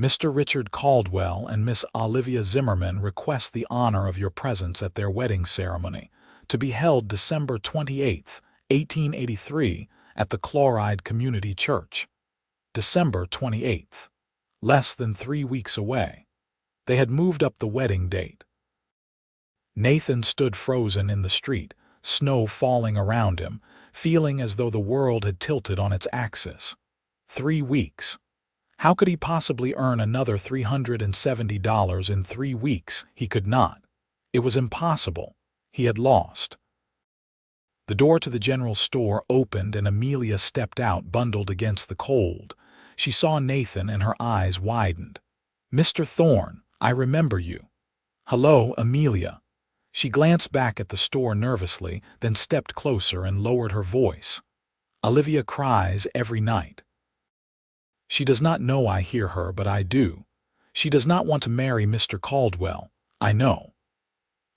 Mr. Richard Caldwell and Miss Olivia Zimmerman request the honor of your presence at their wedding ceremony, to be held December 28, 1883, at the Chloride Community Church. December 28th. Less than 3 weeks away. They had moved up the wedding date. Nathan stood frozen in the street, snow falling around him, feeling as though the world had tilted on its axis. 3 weeks. How could he possibly earn another $370 in 3 weeks? He could not. It was impossible. He had lost. The door to the general store opened and Amelia stepped out, bundled against the cold. She saw Nathan and her eyes widened. "Mr. Thorne, I remember you." "Hello, Amelia." She glanced back at the store nervously, then stepped closer and lowered her voice. "Olivia cries every night. She does not know I hear her, but I do. She does not want to marry Mr. Caldwell, I know.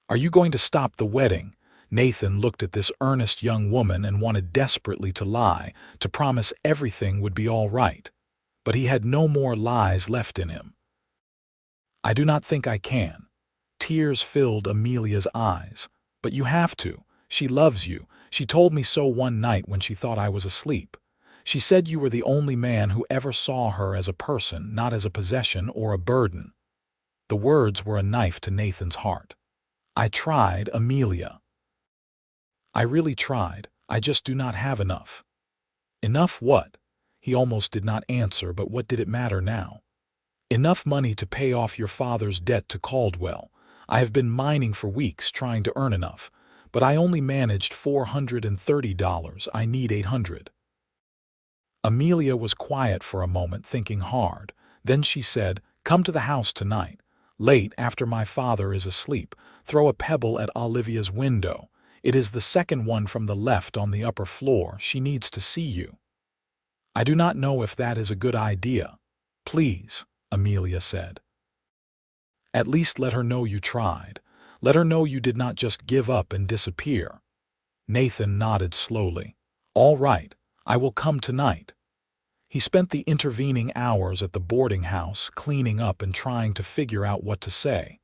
Are you going to stop the wedding?" Nathan looked at this earnest young woman and wanted desperately to lie, to promise everything would be all right. But he had no more lies left in him. "I do not think I can." Tears filled Amelia's eyes. "But you have to. She loves you. She told me so one night when she thought I was asleep. She said you were the only man who ever saw her as a person, not as a possession or a burden." The words were a knife to Nathan's heart. "I tried, Amelia. I really tried. I just do not have enough." Enough what? He almost did not answer, but what did it matter now? "Enough money to pay off your father's debt to Caldwell. I have been mining for weeks trying to earn enough, but I only managed $430. I need $800. Amelia was quiet for a moment, thinking hard. Then she said, "Come to the house tonight. Late, after my father is asleep. Throw a pebble at Olivia's window. It is the second one from the left on the upper floor. She needs to see you." "I do not know if that is a good idea." "Please," Amelia said. "At least let her know you tried. Let her know you did not just give up and disappear." Nathan nodded slowly. "All right, I will come tonight." He spent the intervening hours at the boarding house, cleaning up and trying to figure out what to say.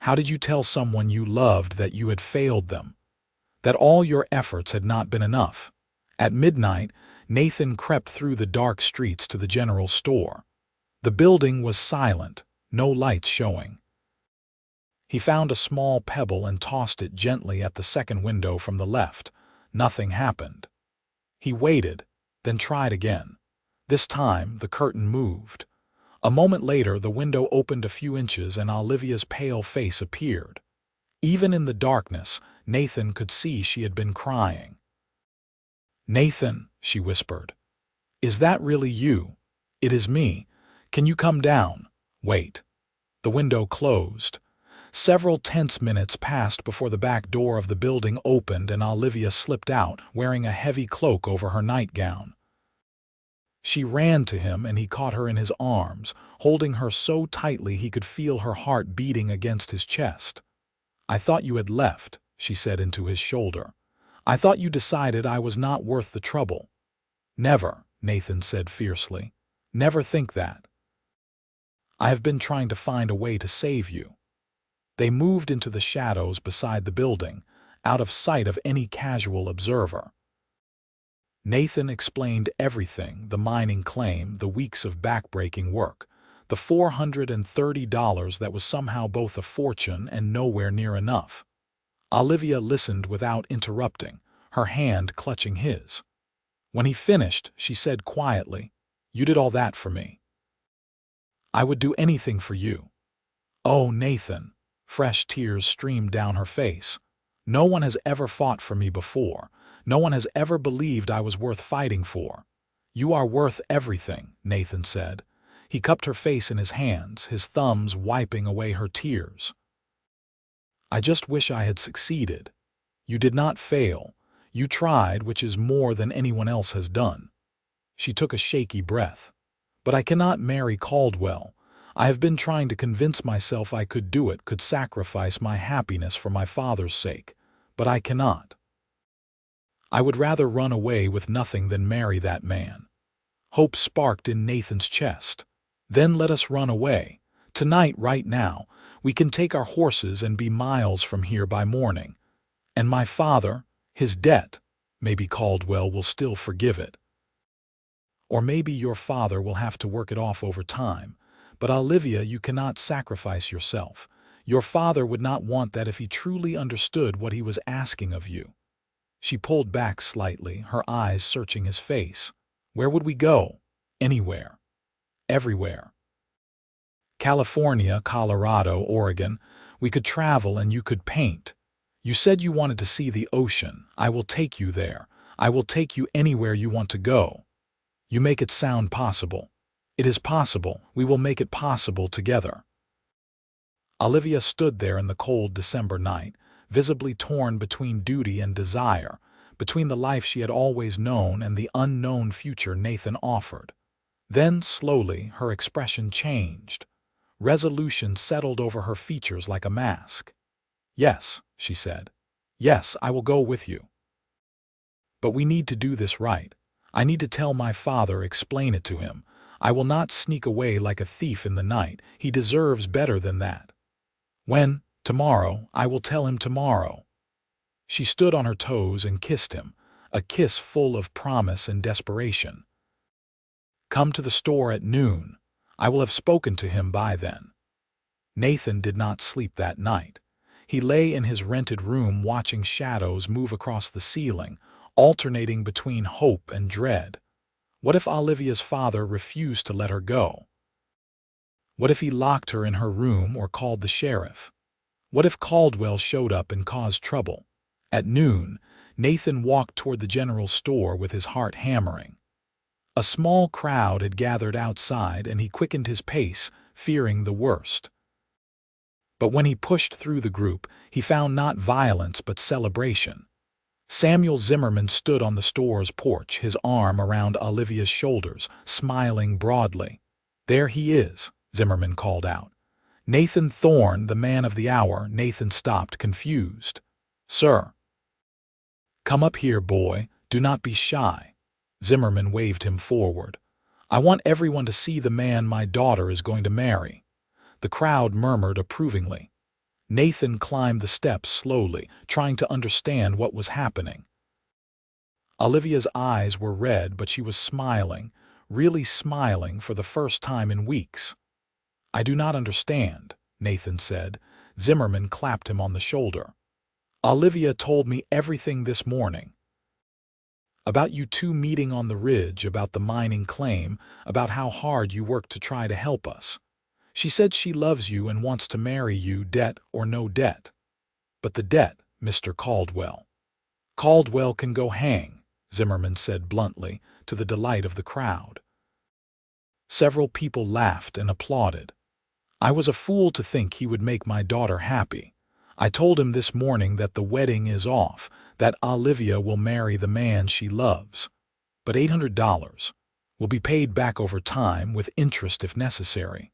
How did you tell someone you loved that you had failed them? That all your efforts had not been enough? At midnight, Nathan crept through the dark streets to the general store. The building was silent, no lights showing. He found a small pebble and tossed it gently at the second window from the left. Nothing happened. He waited, then tried again. This time, the curtain moved. A moment later, the window opened a few inches and Olivia's pale face appeared. Even in the darkness, Nathan could see she had been crying. "Nathan," she whispered. "Is that really you?" "It is me. Can you come down?" "Wait." The window closed. Several tense minutes passed before the back door of the building opened and Olivia slipped out, wearing a heavy cloak over her nightgown. She ran to him and he caught her in his arms, holding her so tightly he could feel her heart beating against his chest. "I thought you had left," she said into his shoulder. "I thought you decided I was not worth the trouble." "Never," Nathan said fiercely. "Never think that. I have been trying to find a way to save you." They moved into the shadows beside the building, out of sight of any casual observer. Nathan explained everything: the mining claim, the weeks of backbreaking work, the $430 that was somehow both a fortune and nowhere near enough. Olivia listened without interrupting, her hand clutching his. When he finished, she said quietly, "You did all that for me. I would do anything for you." "Oh, Nathan." Fresh tears streamed down her face. "No one has ever fought for me before. No one has ever believed I was worth fighting for." "You are worth everything," Nathan said. He cupped her face in his hands, his thumbs wiping away her tears. "I just wish I had succeeded. You did not fail. You tried, which is more than anyone else has done." She took a shaky breath. "But I cannot marry Caldwell. I have been trying to convince myself I could do it, could sacrifice my happiness for my father's sake. But I cannot. I would rather run away with nothing than marry that man." Hope sparked in Nathan's chest. "Then let us run away. Tonight, right now. We can take our horses and be miles from here by morning. And my father, his debt, maybe Caldwell will still forgive it. Or maybe your father will have to work it off over time. But Olivia, you cannot sacrifice yourself. Your father would not want that if he truly understood what he was asking of you." She pulled back slightly, her eyes searching his face. "Where would we go?" "Anywhere. Everywhere. California, Colorado, Oregon. We could travel and you could paint. You said you wanted to see the ocean. I will take you there. I will take you anywhere you want to go. You make it sound possible. It is possible. We will make it possible together." Olivia stood there in the cold December night, visibly torn between duty and desire, between the life she had always known and the unknown future Nathan offered. Then, slowly, her expression changed. Resolution settled over her features like a mask. "Yes," she said. "Yes, I will go with you. But we need to do this right. I need to tell my father, explain it to him. I will not sneak away like a thief in the night. He deserves better than that. When? Tomorrow. I will tell him tomorrow." She stood on her toes and kissed him, a kiss full of promise and desperation. "Come to the store at noon. I will have spoken to him by then." Nathan did not sleep that night. He lay in his rented room watching shadows move across the ceiling, alternating between hope and dread. What if Olivia's father refused to let her go? What if he locked her in her room or called the sheriff? What if Caldwell showed up and caused trouble? At noon, Nathan walked toward the general store with his heart hammering. A small crowd had gathered outside and he quickened his pace, fearing the worst. But when he pushed through the group, he found not violence but celebration. Samuel Zimmerman stood on the store's porch, his arm around Olivia's shoulders, smiling broadly. "There he is," Zimmerman called out. "Nathan Thorne, the man of the hour." Nathan stopped, confused. "Sir." "Come up here, boy. Do not be shy." Zimmerman waved him forward. "I want everyone to see the man my daughter is going to marry." The crowd murmured approvingly. Nathan climbed the steps slowly, trying to understand what was happening. Olivia's eyes were red, but she was smiling, really smiling for the first time in weeks. "I do not understand," Nathan said. Zimmerman clapped him on the shoulder. "Olivia told me everything this morning. About you two meeting on the ridge, about the mining claim, about how hard you worked to try to help us. She said she loves you and wants to marry you, debt or no debt. But the debt, Mr. Caldwell." "Caldwell can go hang," Zimmerman said bluntly, to the delight of the crowd. Several people laughed and applauded. "I was a fool to think he would make my daughter happy. I told him this morning that the wedding is off, that Olivia will marry the man she loves. But $800 will be paid back over time, with interest if necessary.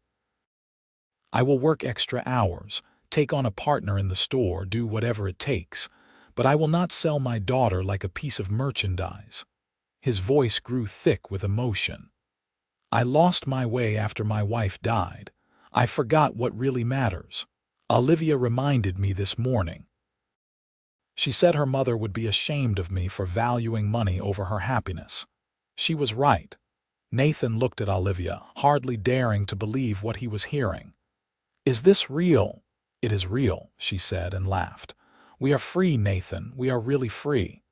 I will work extra hours, take on a partner in the store, do whatever it takes, but I will not sell my daughter like a piece of merchandise." His voice grew thick with emotion. "I lost my way after my wife died. I forgot what really matters. Olivia reminded me this morning." She said her mother would be ashamed of me for valuing money over her happiness. She was right. Nathan looked at Olivia, hardly daring to believe what he was hearing. "Is this real?" "It is real," she said and laughed. "We are free, Nathan. We are really free."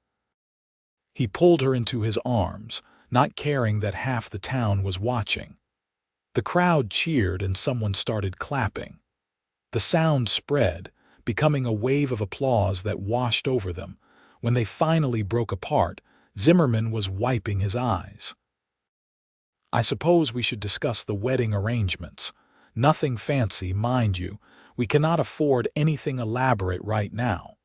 He pulled her into his arms, not caring that half the town was watching. The crowd cheered and someone started clapping. The sound spread, becoming a wave of applause that washed over them. When they finally broke apart, Zimmerman was wiping his eyes. "I suppose we should discuss the wedding arrangements. Nothing fancy, mind you. We cannot afford anything elaborate right now."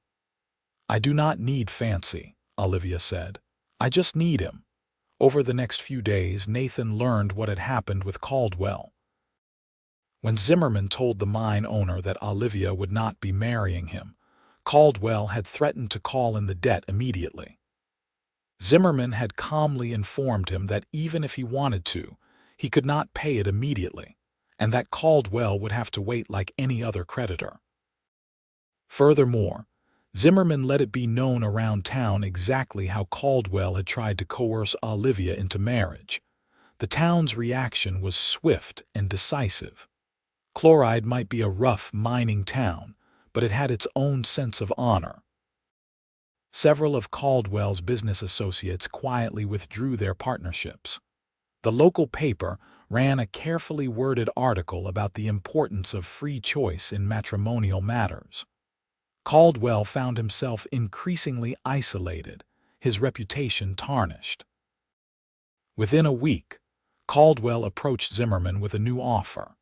"I do not need fancy," Olivia said. "I just need him." Over the next few days, Nathan learned what had happened with Caldwell. When Zimmerman told the mine owner that Olivia would not be marrying him, Caldwell had threatened to call in the debt immediately. Zimmerman had calmly informed him that even if he wanted to, he could not pay it immediately, and that Caldwell would have to wait like any other creditor. Furthermore, Zimmerman let it be known around town exactly how Caldwell had tried to coerce Olivia into marriage. The town's reaction was swift and decisive. Chloride might be a rough mining town, but it had its own sense of honor. Several of Caldwell's business associates quietly withdrew their partnerships. The local paper ran a carefully worded article about the importance of free choice in matrimonial matters. Caldwell found himself increasingly isolated, his reputation tarnished. Within a week, Caldwell approached Zimmerman with a new offer.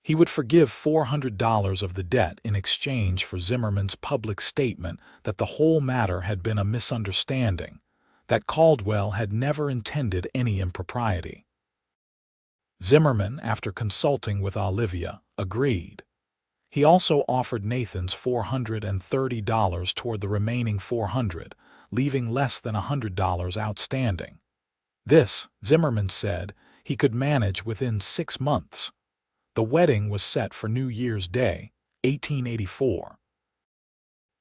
He would forgive $400 of the debt in exchange for Zimmerman's public statement that the whole matter had been a misunderstanding, that Caldwell had never intended any impropriety. Zimmerman, after consulting with Olivia, agreed. He also offered Nathan's $430 toward the remaining $400, leaving less than $100 outstanding. This, Zimmerman said, he could manage within 6 months. The wedding was set for New Year's Day, 1884.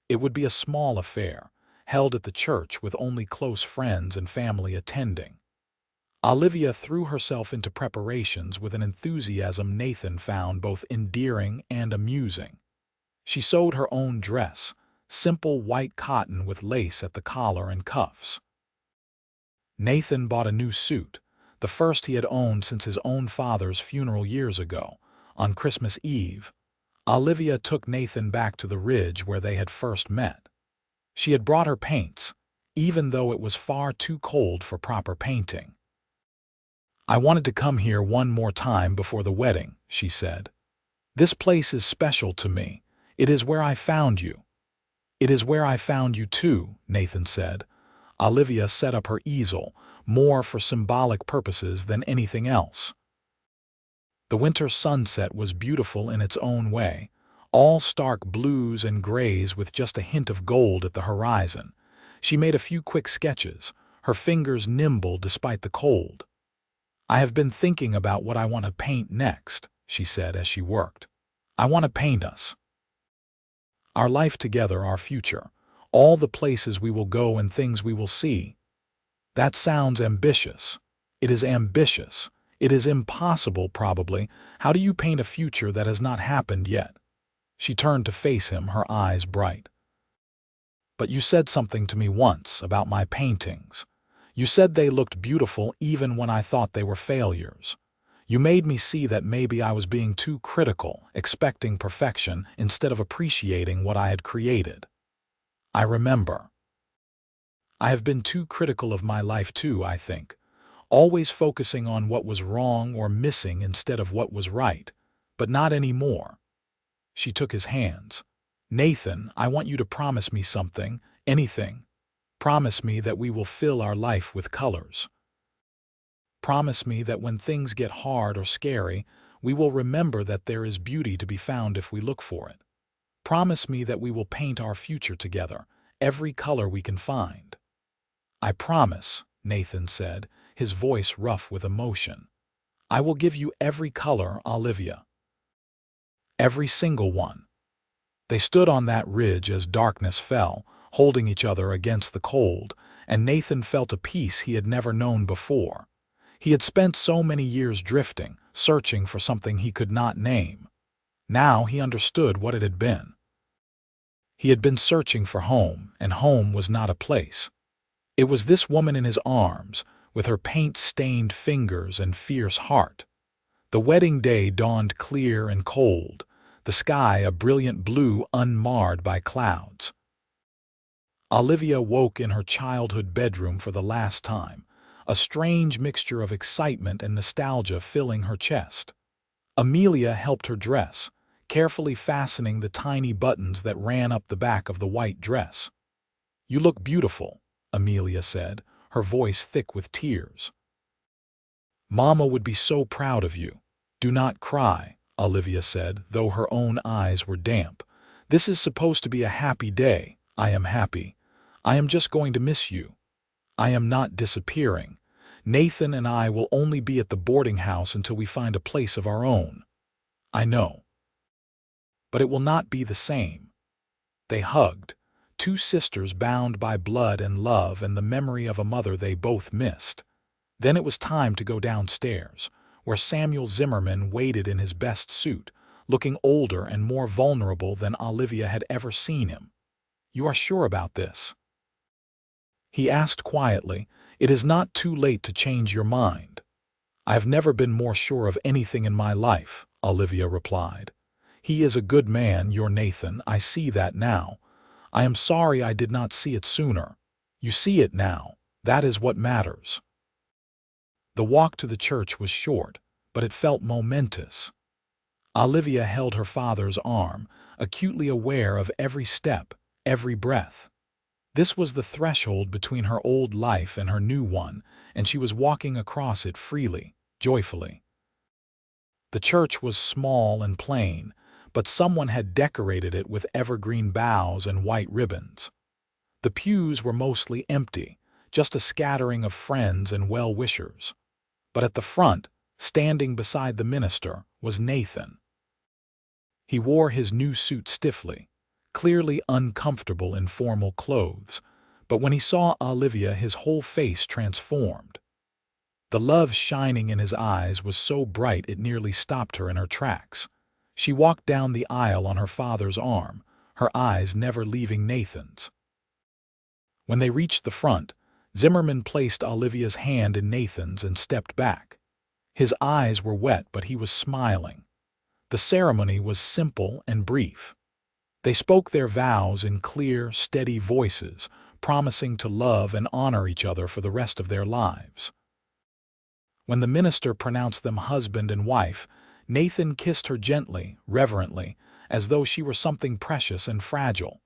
It would be a small affair, held at the church with only close friends and family attending. Olivia threw herself into preparations with an enthusiasm Nathan found both endearing and amusing. She sewed her own dress, simple white cotton with lace at the collar and cuffs. Nathan bought a new suit, the first he had owned since his own father's funeral years ago. On Christmas Eve, Olivia took Nathan back to the ridge where they had first met. She had brought her paints, even though it was far too cold for proper painting. "I wanted to come here one more time before the wedding," she said. "This place is special to me. It is where I found you." "It is where I found you too," Nathan said. Olivia set up her easel, more for symbolic purposes than anything else. The winter sunset was beautiful in its own way, all stark blues and grays with just a hint of gold at the horizon. She made a few quick sketches, her fingers nimble despite the cold. "I have been thinking about what I want to paint next," she said as she worked. "I want to paint us. Our life together, our future, all the places we will go and things we will see." "That sounds ambitious." "It is ambitious. It is impossible, probably. How do you paint a future that has not happened yet?" She turned to face him, her eyes bright. "But you said something to me once about my paintings. You said they looked beautiful even when I thought they were failures. You made me see that maybe I was being too critical, expecting perfection instead of appreciating what I had created." "I remember. I have been too critical of my life too, I think. Always focusing on what was wrong or missing instead of what was right, but not anymore." She took his hands. "Nathan, I want you to promise me something, anything. Promise me that we will fill our life with colors. Promise me that when things get hard or scary, we will remember that there is beauty to be found if we look for it. Promise me that we will paint our future together, every color we can find." "I promise," Nathan said, his voice rough with emotion. "I will give you every color, Olivia. Every single one." They stood on that ridge as darkness fell, holding each other against the cold, and Nathan felt a peace he had never known before. He had spent so many years drifting, searching for something he could not name. Now he understood what it had been. He had been searching for home, and home was not a place. It was this woman in his arms, with her paint-stained fingers and fierce heart. The wedding day dawned clear and cold, the sky a brilliant blue unmarred by clouds. Olivia woke in her childhood bedroom for the last time, a strange mixture of excitement and nostalgia filling her chest. Amelia helped her dress, carefully fastening the tiny buttons that ran up the back of the white dress. "You look beautiful," Amelia said, her voice thick with tears. "Mama would be so proud of you." "Do not cry," Olivia said, though her own eyes were damp. "This is supposed to be a happy day. I am happy. I am just going to miss you. I am not disappearing. Nathan and I will only be at the boarding house until we find a place of our own." "I know. But it will not be the same." They hugged, two sisters bound by blood and love and the memory of a mother they both missed. Then it was time to go downstairs, where Samuel Zimmerman waited in his best suit, looking older and more vulnerable than Olivia had ever seen him. "You are sure about this?" he asked quietly. "It is not too late to change your mind." "I have never been more sure of anything in my life," Olivia replied. "He is a good man, your Nathan. I see that now. I am sorry I did not see it sooner. You see it now. That is what matters." The walk to the church was short, but it felt momentous. Olivia held her father's arm, acutely aware of every step, every breath. This was the threshold between her old life and her new one, and she was walking across it freely, joyfully. The church was small and plain, but someone had decorated it with evergreen boughs and white ribbons. The pews were mostly empty, just a scattering of friends and well-wishers. But at the front, standing beside the minister, was Nathan. He wore his new suit stiffly, clearly uncomfortable in formal clothes, but when he saw Olivia his whole face transformed. The love shining in his eyes was so bright it nearly stopped her in her tracks. She walked down the aisle on her father's arm, her eyes never leaving Nathan's. When they reached the front, Zimmerman placed Olivia's hand in Nathan's and stepped back. His eyes were wet, but he was smiling. The ceremony was simple and brief. They spoke their vows in clear, steady voices, promising to love and honor each other for the rest of their lives. When the minister pronounced them husband and wife, Nathan kissed her gently, reverently, as though she were something precious and fragile.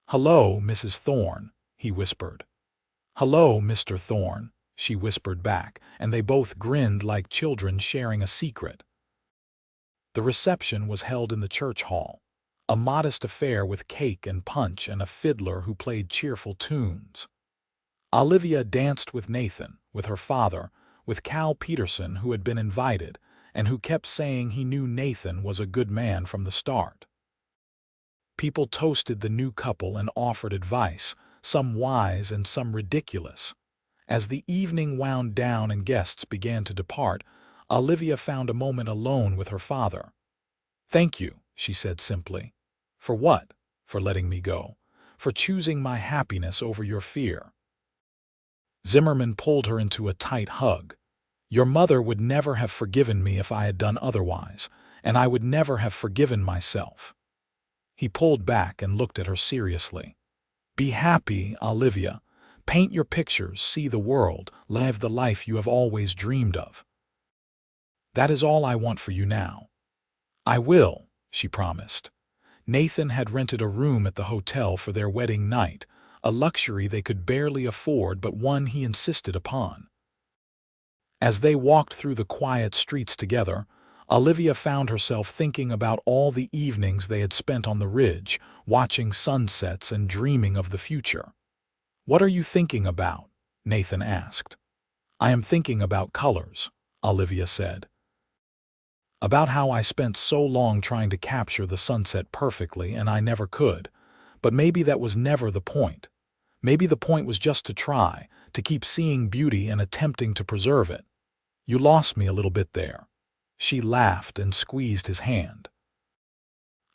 "Hello, Mrs. Thorne," he whispered. "Hello, Mr. Thorne," she whispered back, and they both grinned like children sharing a secret. The reception was held in the church hall, a modest affair with cake and punch and a fiddler who played cheerful tunes. Olivia danced with Nathan, with her father, with Cal Peterson, who had been invited, and who kept saying he knew Nathan was a good man from the start. People toasted the new couple and offered advice, some wise and some ridiculous. As the evening wound down and guests began to depart, Olivia found a moment alone with her father. "Thank you," she said simply. "For what?" "For letting me go. For choosing my happiness over your fear." Zimmerman pulled her into a tight hug. "Your mother would never have forgiven me if I had done otherwise, and I would never have forgiven myself." He pulled back and looked at her seriously. "Be happy, Olivia. Paint your pictures, see the world, live the life you have always dreamed of. That is all I want for you now." "I will," she promised. Nathan had rented a room at the hotel for their wedding night, a luxury they could barely afford but one he insisted upon. As they walked through the quiet streets together, Olivia found herself thinking about all the evenings they had spent on the ridge, watching sunsets and dreaming of the future. "What are you thinking about?" Nathan asked. "I am thinking about colors," Olivia said. "About how I spent so long trying to capture the sunset perfectly and I never could. But maybe that was never the point. Maybe the point was just to try, to keep seeing beauty and attempting to preserve it. You lost me a little bit there. She laughed and squeezed his hand.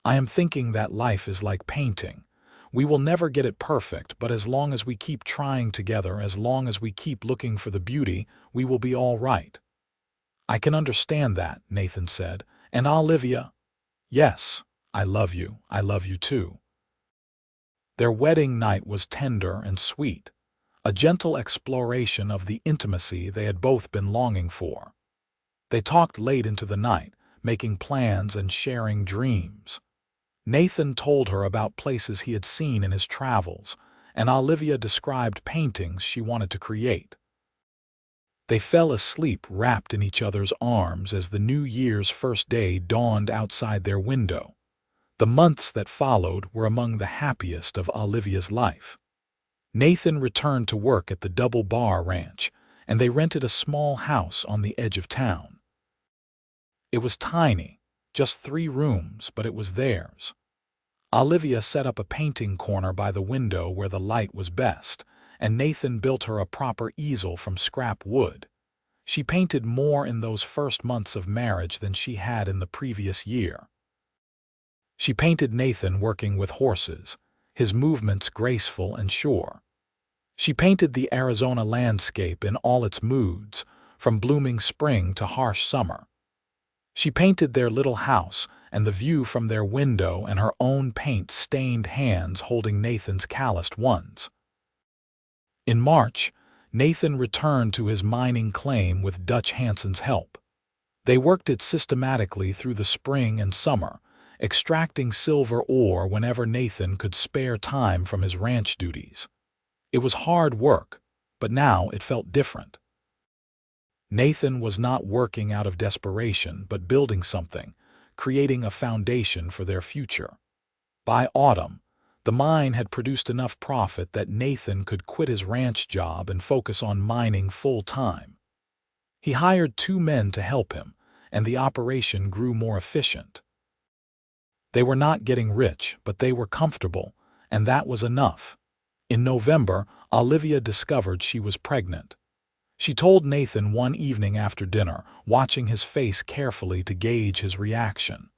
I am thinking that life is like painting. We will never get it perfect, but as long as we keep trying together, as long as we keep looking for the beauty, we will be all right. I can understand that, Nathan said. And Olivia? Yes, I love you too. Their wedding night was tender and sweet, a gentle exploration of the intimacy they had both been longing for. They talked late into the night, making plans and sharing dreams. Nathan told her about places he had seen in his travels, and Olivia described paintings she wanted to create. They fell asleep wrapped in each other's arms as the New Year's first day dawned outside their window. The months that followed were among the happiest of Olivia's life. Nathan returned to work at the Double Bar Ranch, and they rented a small house on the edge of town. It was tiny, just 3 rooms, but it was theirs. Olivia set up a painting corner by the window where the light was best, and Nathan built her a proper easel from scrap wood. She painted more in those first months of marriage than she had in the previous year. She painted Nathan working with horses, his movements graceful and sure. She painted the Arizona landscape in all its moods, from blooming spring to harsh summer. She painted their little house and the view from their window and her own paint-stained hands holding Nathan's calloused ones. In March, Nathan returned to his mining claim with Dutch Hanson's help. They worked it systematically through the spring and summer, extracting silver ore whenever Nathan could spare time from his ranch duties. It was hard work, but now it felt different. Nathan was not working out of desperation, but building something, creating a foundation for their future. By autumn, the mine had produced enough profit that Nathan could quit his ranch job and focus on mining full-time. He hired 2 men to help him, and the operation grew more efficient. They were not getting rich, but they were comfortable, and that was enough. In November, Olivia discovered she was pregnant. She told Nathan one evening after dinner, watching his face carefully to gauge his reaction.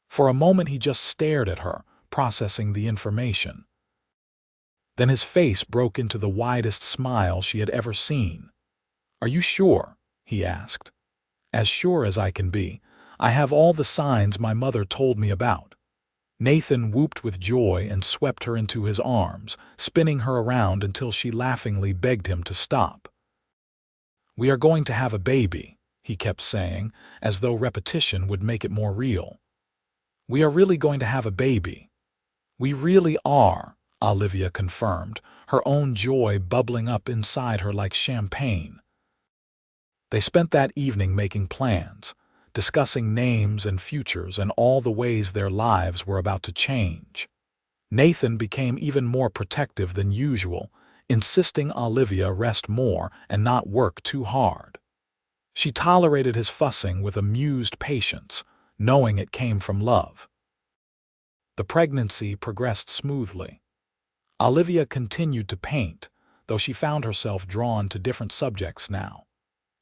For a moment he just stared at her, processing the information. Then his face broke into the widest smile she had ever seen. "Are you sure?" he asked. "As sure as I can be. I have all the signs my mother told me about." Nathan whooped with joy and swept her into his arms, spinning her around until she laughingly begged him to stop. "We are going to have a baby," he kept saying, as though repetition would make it more real. "We are really going to have a baby." "We really are," Olivia confirmed, her own joy bubbling up inside her like champagne. They spent that evening making plans, discussing names and futures and all the ways their lives were about to change. Nathan became even more protective than usual, insisting Olivia rest more and not work too hard. She tolerated his fussing with amused patience, knowing it came from love. The pregnancy progressed smoothly. Olivia continued to paint, though she found herself drawn to different subjects now.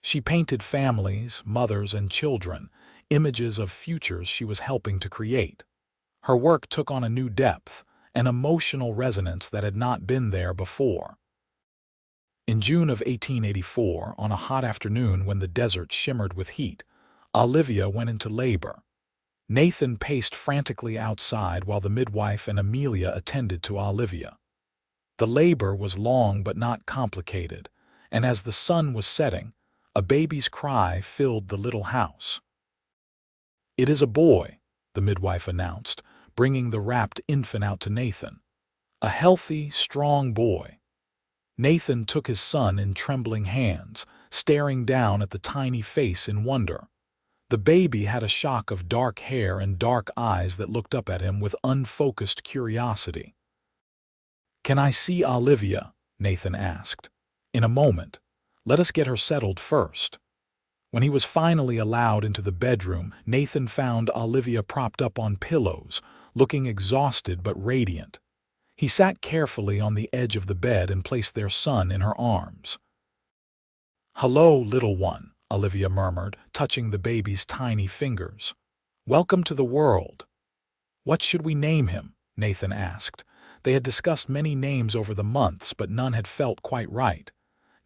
She painted families, mothers, and children, images of futures she was helping to create. Her work took on a new depth, an emotional resonance that had not been there before. In June of 1884, on a hot afternoon when the desert shimmered with heat, Olivia went into labor. Nathan paced frantically outside while the midwife and Amelia attended to Olivia. The labor was long but not complicated, and as the sun was setting, a baby's cry filled the little house. "It is a boy," the midwife announced, bringing the wrapped infant out to Nathan. "A healthy, strong boy." Nathan took his son in trembling hands, staring down at the tiny face in wonder. The baby had a shock of dark hair and dark eyes that looked up at him with unfocused curiosity. "Can I see Olivia?" Nathan asked. "In a moment. Let us get her settled first." When he was finally allowed into the bedroom, Nathan found Olivia propped up on pillows, looking exhausted but radiant. He sat carefully on the edge of the bed and placed their son in her arms. "Hello, little one," Olivia murmured, touching the baby's tiny fingers. "Welcome to the world." "What should we name him?" Nathan asked. They had discussed many names over the months, but none had felt quite right.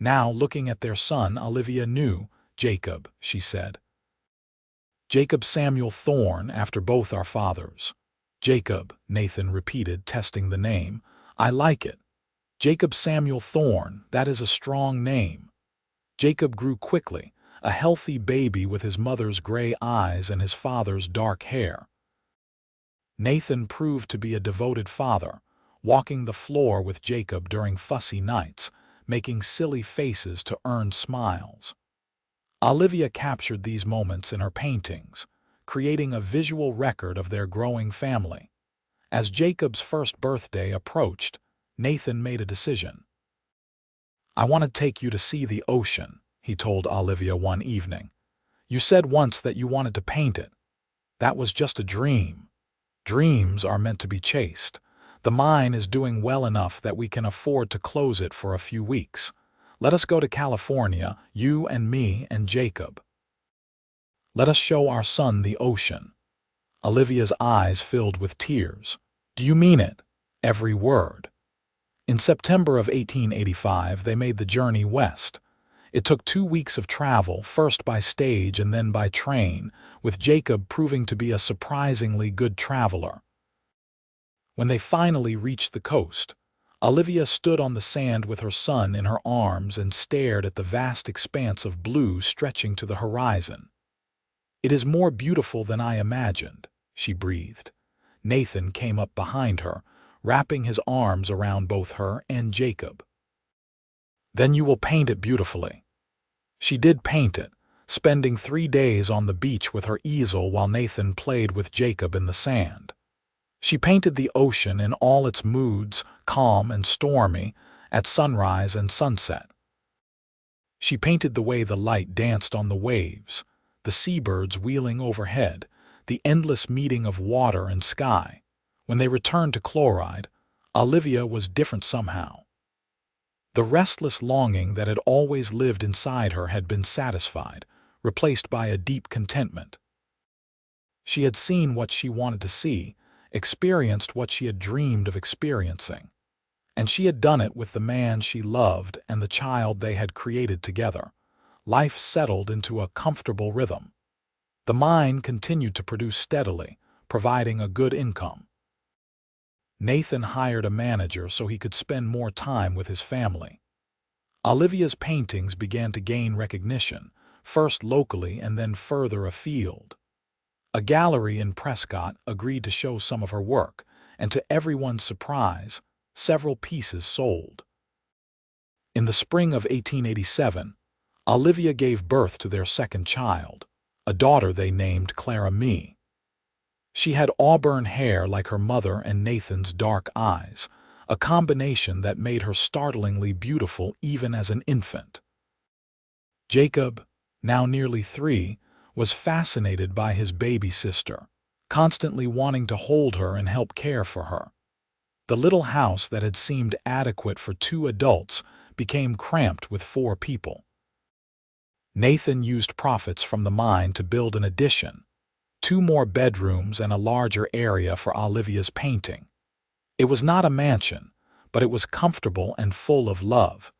Now, looking at their son, Olivia knew. "Jacob," she said. "Jacob Samuel Thorne, after both our fathers." "Jacob," Nathan repeated, testing the name. "I like it. Jacob Samuel Thorne, that is a strong name." Jacob grew quickly, a healthy baby with his mother's gray eyes and his father's dark hair. Nathan proved to be a devoted father, walking the floor with Jacob during fussy nights, making silly faces to earn smiles. Olivia captured these moments in her paintings, creating a visual record of their growing family. As Jacob's first birthday approached, Nathan made a decision. "I want to take you to see the ocean," he told Olivia one evening. "You said once that you wanted to paint it. That was just a dream. Dreams are meant to be chased. The mine is doing well enough that we can afford to close it for a few weeks. Let us go to California, you and me and Jacob. Let us show our son the ocean." Olivia's eyes filled with tears. "Do you mean it?" "Every word." In September of 1885, they made the journey west. It took 2 weeks of travel, first by stage and then by train, with Jacob proving to be a surprisingly good traveler. When they finally reached the coast, Olivia stood on the sand with her son in her arms and stared at the vast expanse of blue stretching to the horizon. "It is more beautiful than I imagined," she breathed. Nathan came up behind her, wrapping his arms around both her and Jacob. "Then you will paint it beautifully." She did paint it, spending 3 days on the beach with her easel while Nathan played with Jacob in the sand. She painted the ocean in all its moods, calm and stormy, at sunrise and sunset. She painted the way the light danced on the waves, the seabirds wheeling overhead, the endless meeting of water and sky. When they returned to Chloride, Olivia was different somehow. The restless longing that had always lived inside her had been satisfied, replaced by a deep contentment. She had seen what she wanted to see, experienced what she had dreamed of experiencing. And she had done it with the man she loved and the child they had created together. Life settled into a comfortable rhythm. The mine continued to produce steadily, providing a good income. Nathan hired a manager so he could spend more time with his family. Olivia's paintings began to gain recognition, first locally and then further afield. A gallery in Prescott agreed to show some of her work, and to everyone's surprise, several pieces sold. In the spring of 1887, Olivia gave birth to their second child, a daughter they named Clara Mee. She had auburn hair like her mother and Nathan's dark eyes, a combination that made her startlingly beautiful even as an infant. Jacob, now nearly 3, was fascinated by his baby sister, constantly wanting to hold her and help care for her. The little house that had seemed adequate for 2 adults became cramped with 4 people. Nathan used profits from the mine to build an addition, 2 more bedrooms and a larger area for Olivia's painting. It was not a mansion, but it was comfortable and full of love.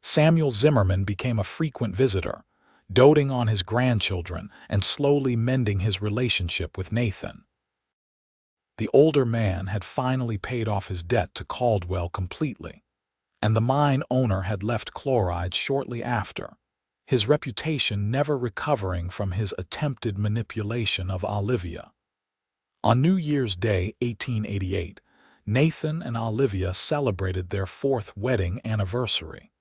Samuel Zimmerman became a frequent visitor, doting on his grandchildren and slowly mending his relationship with Nathan. The older man had finally paid off his debt to Caldwell completely, and the mine owner had left Chloride shortly after, his reputation never recovering from his attempted manipulation of Olivia. On New Year's Day, 1888, Nathan and Olivia celebrated their 4th wedding anniversary.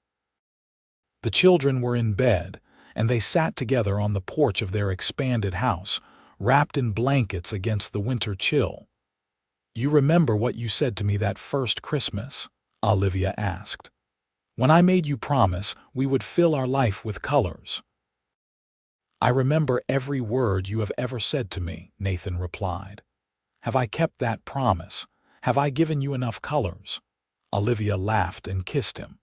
The children were in bed, and they sat together on the porch of their expanded house, wrapped in blankets against the winter chill. "You remember what you said to me that first Christmas?" Olivia asked. "When I made you promise we would fill our life with colors." "I remember every word you have ever said to me," Nathan replied. "Have I kept that promise? Have I given you enough colors?" Olivia laughed and kissed him.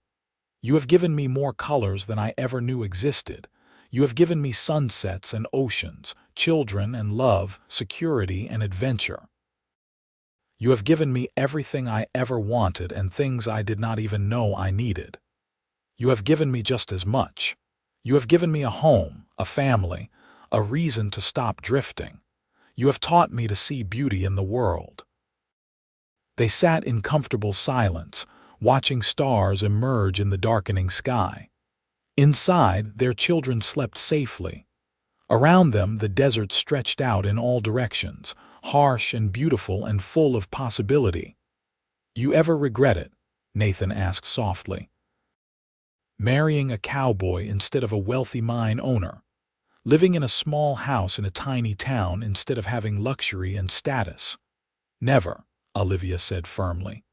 "You have given me more colors than I ever knew existed. You have given me sunsets and oceans, children and love, security and adventure. You have given me everything I ever wanted and things I did not even know I needed. You have given me just as much. You have given me a home, a family, a reason to stop drifting. You have taught me to see beauty in the world." They sat in comfortable silence, watching stars emerge in the darkening sky. Inside, their children slept safely. Around them, the desert stretched out in all directions, harsh and beautiful and full of possibility. "You ever regret it?" Nathan asked softly. "Marrying a cowboy instead of a wealthy mine owner. Living in a small house in a tiny town instead of having luxury and status." "Never," Olivia said firmly.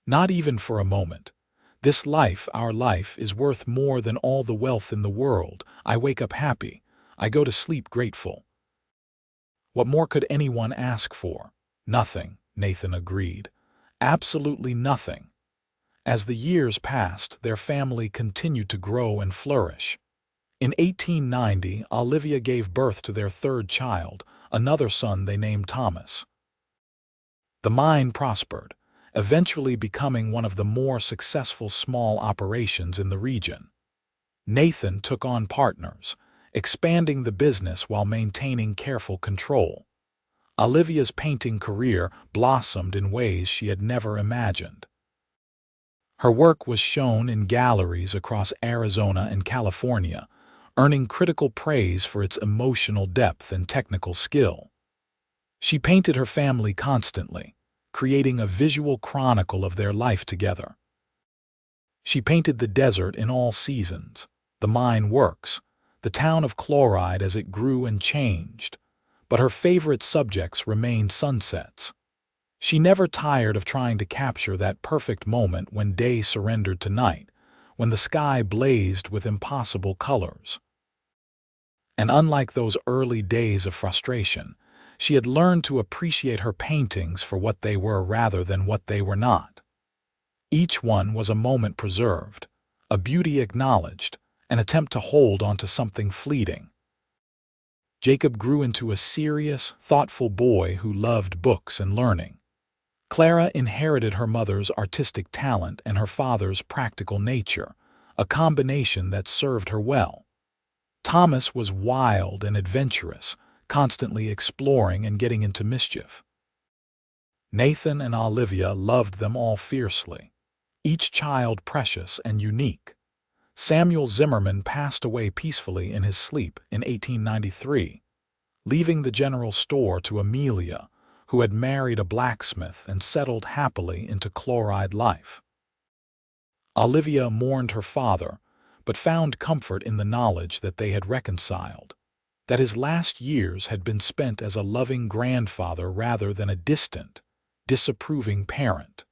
"Not even for a moment. This life, our life, is worth more than all the wealth in the world. I wake up happy. I go to sleep grateful." "What more could anyone ask for?" "Nothing," Nathan agreed. "Absolutely nothing." As the years passed, their family continued to grow and flourish. In 1890, Olivia gave birth to their third child, another son they named Thomas. The mine prospered, eventually becoming one of the more successful small operations in the region. Nathan took on partners, expanding the business while maintaining careful control. Olivia's painting career blossomed in ways she had never imagined. Her work was shown in galleries across Arizona and California, earning critical praise for its emotional depth and technical skill. She painted her family constantly, creating a visual chronicle of their life together. She painted the desert in all seasons, the mine works, the town of Chloride as it grew and changed, but her favorite subjects remained sunsets. She never tired of trying to capture that perfect moment when day surrendered to night, when the sky blazed with impossible colors. And unlike those early days of frustration, she had learned to appreciate her paintings for what they were rather than what they were not. Each one was a moment preserved, a beauty acknowledged, an attempt to hold onto something fleeting. Jacob grew into a serious, thoughtful boy who loved books and learning. Clara inherited her mother's artistic talent and her father's practical nature, a combination that served her well. Thomas was wild and adventurous, constantly exploring and getting into mischief. Nathan and Olivia loved them all fiercely, each child precious and unique. Samuel Zimmerman passed away peacefully in his sleep in 1893, leaving the general store to Amelia, who had married a blacksmith and settled happily into Chloride life. Olivia mourned her father, but found comfort in the knowledge that they had reconciled, that his last years had been spent as a loving grandfather rather than a distant, disapproving parent.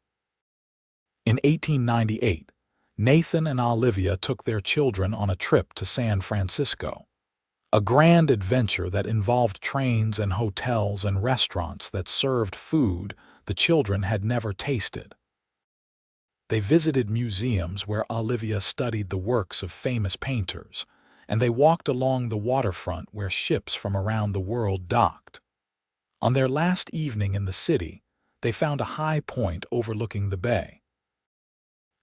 In 1898, Nathan and Olivia took their children on a trip to San Francisco, a grand adventure that involved trains and hotels and restaurants that served food the children had never tasted. They visited museums where Olivia studied the works of famous painters, and they walked along the waterfront where ships from around the world docked. On their last evening in the city, they found a high point overlooking the bay.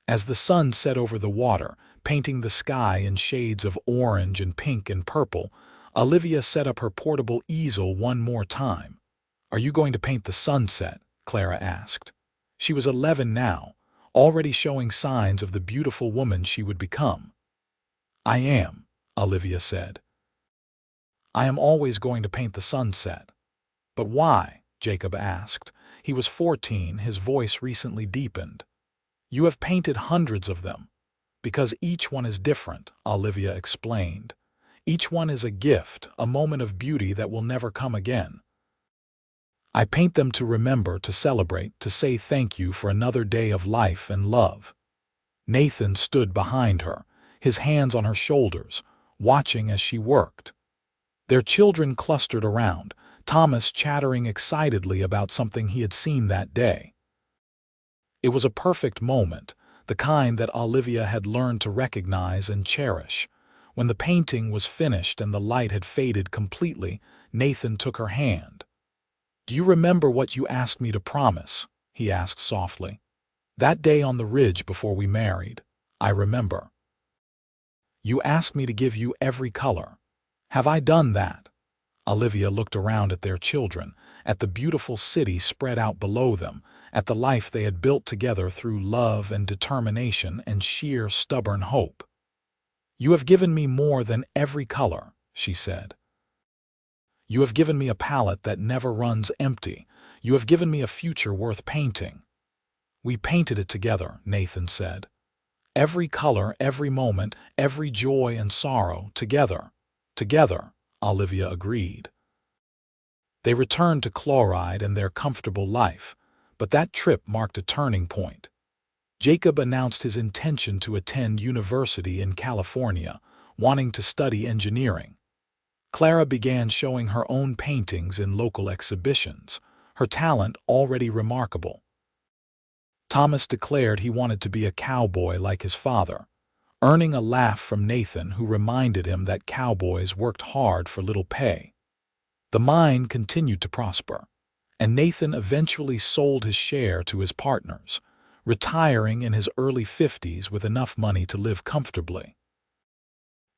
As the sun set over the water, painting the sky in shades of orange and pink and purple, Olivia set up her portable easel one more time. "Are you going to paint the sunset?" Clara asked. She was 11 now, already showing signs of the beautiful woman she would become. "I am," Olivia said. "I am always going to paint the sunset." "But why?" Jacob asked. He was 14, his voice recently deepened. "You have painted hundreds of them." "Because each one is different," Olivia explained. "Each one is a gift, a moment of beauty that will never come again. I paint them to remember, to celebrate, to say thank you for another day of life and love." Nathan stood behind her, his hands on her shoulders, watching as she worked. Their children clustered around, Thomas chattering excitedly about something he had seen that day. It was a perfect moment, the kind that Olivia had learned to recognize and cherish. When the painting was finished and the light had faded completely, Nathan took her hand. "Do you remember what you asked me to promise?" he asked softly. "That day on the ridge before we married. I remember. You asked me to give you every color. Have I done that?" Olivia looked around at their children, at the beautiful city spread out below them, at the life they had built together through love and determination and sheer stubborn hope. "You have given me more than every color," she said. "You have given me a palette that never runs empty. You have given me a future worth painting." "We painted it together," Nathan said. "Every color, every moment, every joy and sorrow, together." "Together," Olivia agreed. They returned to Chloride and their comfortable life, but that trip marked a turning point. Jacob announced his intention to attend university in California, wanting to study engineering. Clara began showing her own paintings in local exhibitions, her talent already remarkable. Thomas declared he wanted to be a cowboy like his father, earning a laugh from Nathan, who reminded him that cowboys worked hard for little pay. The mine continued to prosper, and Nathan eventually sold his share to his partners, retiring in his early 50s with enough money to live comfortably.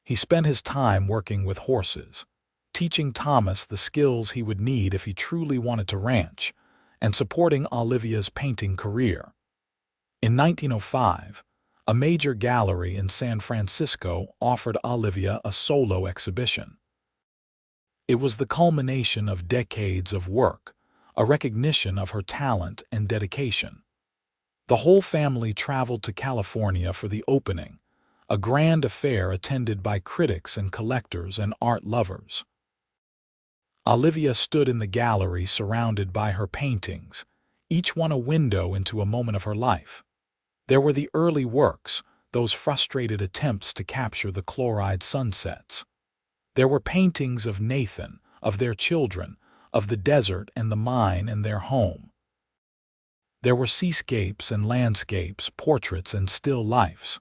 He spent his time working with horses, teaching Thomas the skills he would need if he truly wanted to ranch, and supporting Olivia's painting career. In 1905, a major gallery in San Francisco offered Olivia a solo exhibition. It was the culmination of decades of work, a recognition of her talent and dedication. The whole family traveled to California for the opening, a grand affair attended by critics and collectors and art lovers. Olivia stood in the gallery surrounded by her paintings, each one a window into a moment of her life. There were the early works, those frustrated attempts to capture the Chloride sunsets. There were paintings of Nathan, of their children, of the desert and the mine and their home. There were seascapes and landscapes, portraits and still lifes.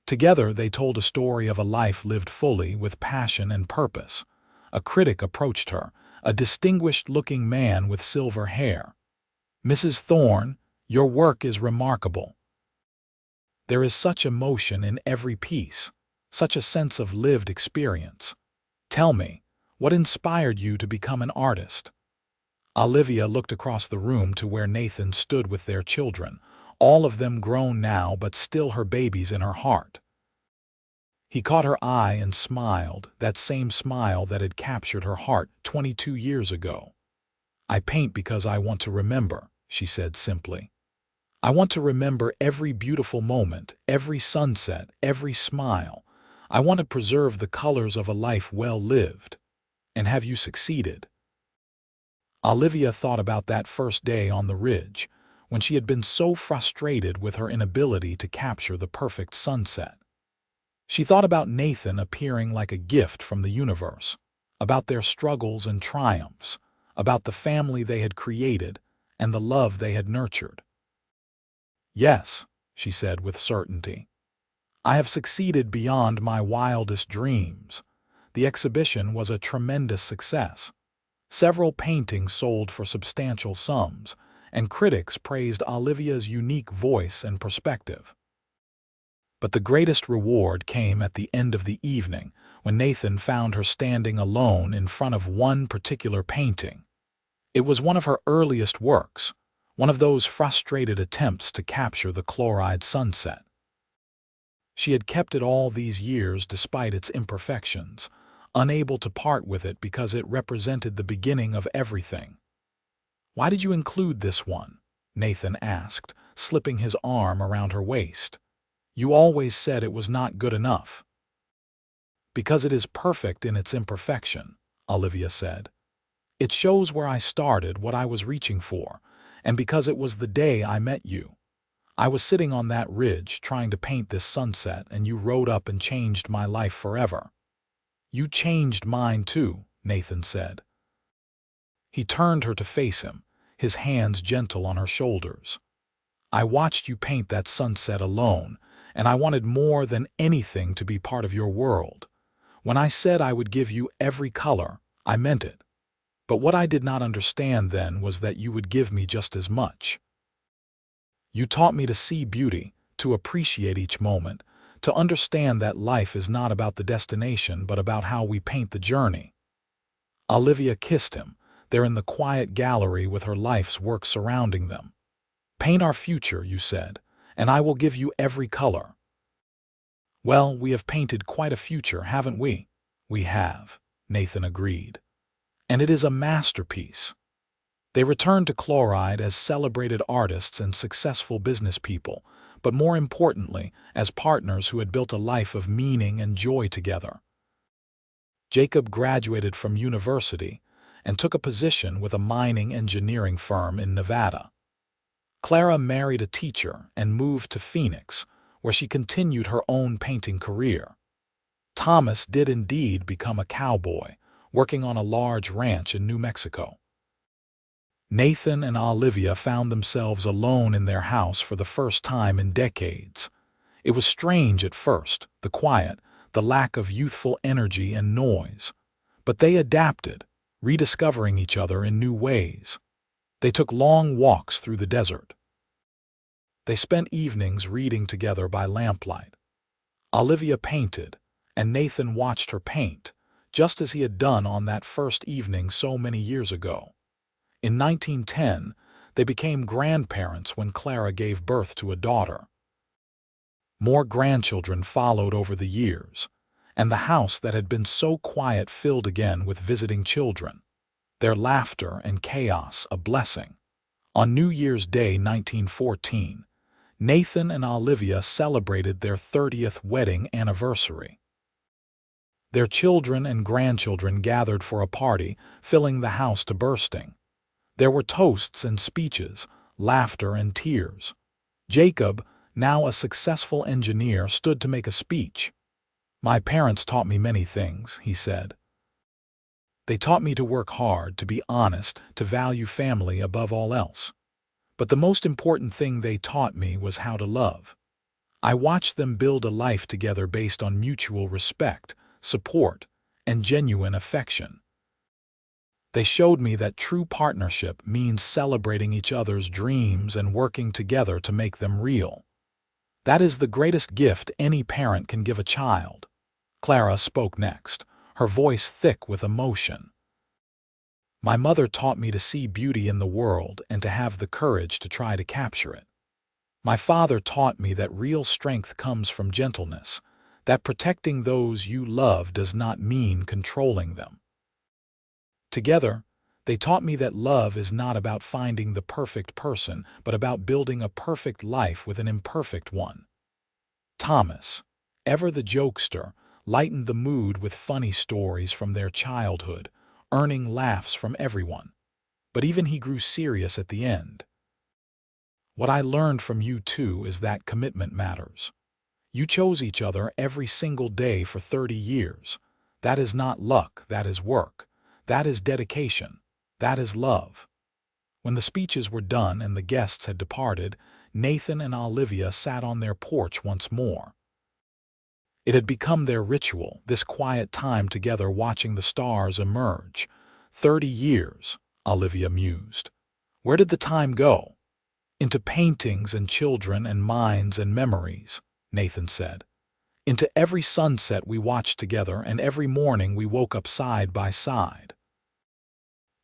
Together they told a story of a life lived fully with passion and purpose. A critic approached her, a distinguished-looking man with silver hair. "Mrs. Thorne, your work is remarkable. There is such emotion in every piece, such a sense of lived experience. Tell me, what inspired you to become an artist?" Olivia looked across the room to where Nathan stood with their children, all of them grown now but still her babies in her heart. He caught her eye and smiled, that same smile that had captured her heart 22 years ago. "I paint because I want to remember," she said simply. "I want to remember every beautiful moment, every sunset, every smile. I want to preserve the colors of a life well lived." "And have you succeeded?" Olivia thought about that first day on the ridge, when she had been so frustrated with her inability to capture the perfect sunset. She thought about Nathan appearing like a gift from the universe, about their struggles and triumphs, about the family they had created and the love they had nurtured. "Yes," she said with certainty. "I have succeeded beyond my wildest dreams." The exhibition was a tremendous success. Several paintings sold for substantial sums, and critics praised Olivia's unique voice and perspective. But the greatest reward came at the end of the evening, when Nathan found her standing alone in front of one particular painting. It was one of her earliest works, one of those frustrated attempts to capture the Chloride sunset. She had kept it all these years despite its imperfections, unable to part with it because it represented the beginning of everything. "Why did you include this one?" Nathan asked, slipping his arm around her waist. "You always said it was not good enough." "Because it is perfect in its imperfection," Olivia said. "It shows where I started, what I was reaching for, and because it was the day I met you. I was sitting on that ridge trying to paint this sunset, and you rode up and changed my life forever." "You changed mine too," Nathan said. He turned her to face him, his hands gentle on her shoulders. I watched you paint that sunset alone, and I wanted more than anything to be part of your world. When I said I would give you every color, I meant it. But what I did not understand then was that you would give me just as much. You taught me to see beauty, to appreciate each moment, to understand that life is not about the destination but about how we paint the journey. Olivia kissed him, there in the quiet gallery with her life's work surrounding them. Paint our future, you said, and I will give you every color. Well, we have painted quite a future, haven't we? We have, Nathan agreed. And it is a masterpiece. They returned to Chloride as celebrated artists and successful business people, but more importantly, as partners who had built a life of meaning and joy together. Jacob graduated from university and took a position with a mining engineering firm in Nevada. Clara married a teacher and moved to Phoenix, where she continued her own painting career. Thomas did indeed become a cowboy, working on a large ranch in New Mexico. Nathan and Olivia found themselves alone in their house for the first time in decades. It was strange at first, the quiet, the lack of youthful energy and noise. But they adapted, rediscovering each other in new ways. They took long walks through the desert. They spent evenings reading together by lamplight. Olivia painted, and Nathan watched her paint, just as he had done on that first evening so many years ago. In 1910, they became grandparents when Clara gave birth to a daughter. More grandchildren followed over the years, and the house that had been so quiet filled again with visiting children, their laughter and chaos a blessing. On New Year's Day 1914, Nathan and Olivia celebrated their 30th wedding anniversary. Their children and grandchildren gathered for a party, filling the house to bursting. There were toasts and speeches, laughter and tears. Jacob, now a successful engineer, stood to make a speech. "My parents taught me many things," he said. "They taught me to work hard, to be honest, to value family above all else. But the most important thing they taught me was how to love. I watched them build a life together based on mutual respect, support, and genuine affection. They showed me that true partnership means celebrating each other's dreams and working together to make them real. That is the greatest gift any parent can give a child." Clara spoke next, her voice thick with emotion. "My mother taught me to see beauty in the world and to have the courage to try to capture it. My father taught me that real strength comes from gentleness, that protecting those you love does not mean controlling them. Together, they taught me that love is not about finding the perfect person, but about building a perfect life with an imperfect one." Thomas, ever the jokester, lightened the mood with funny stories from their childhood, earning laughs from everyone. But even he grew serious at the end. "What I learned from you two is that commitment matters. You chose each other every single day for 30 years. That is not luck, that is work. That is dedication. That is love." When the speeches were done and the guests had departed, Nathan and Olivia sat on their porch once more. It had become their ritual, this quiet time together watching the stars emerge. 30 years, Olivia mused. Where did the time go? "Into paintings and children and minds and memories," Nathan said. "Into every sunset we watched together and every morning we woke up side by side."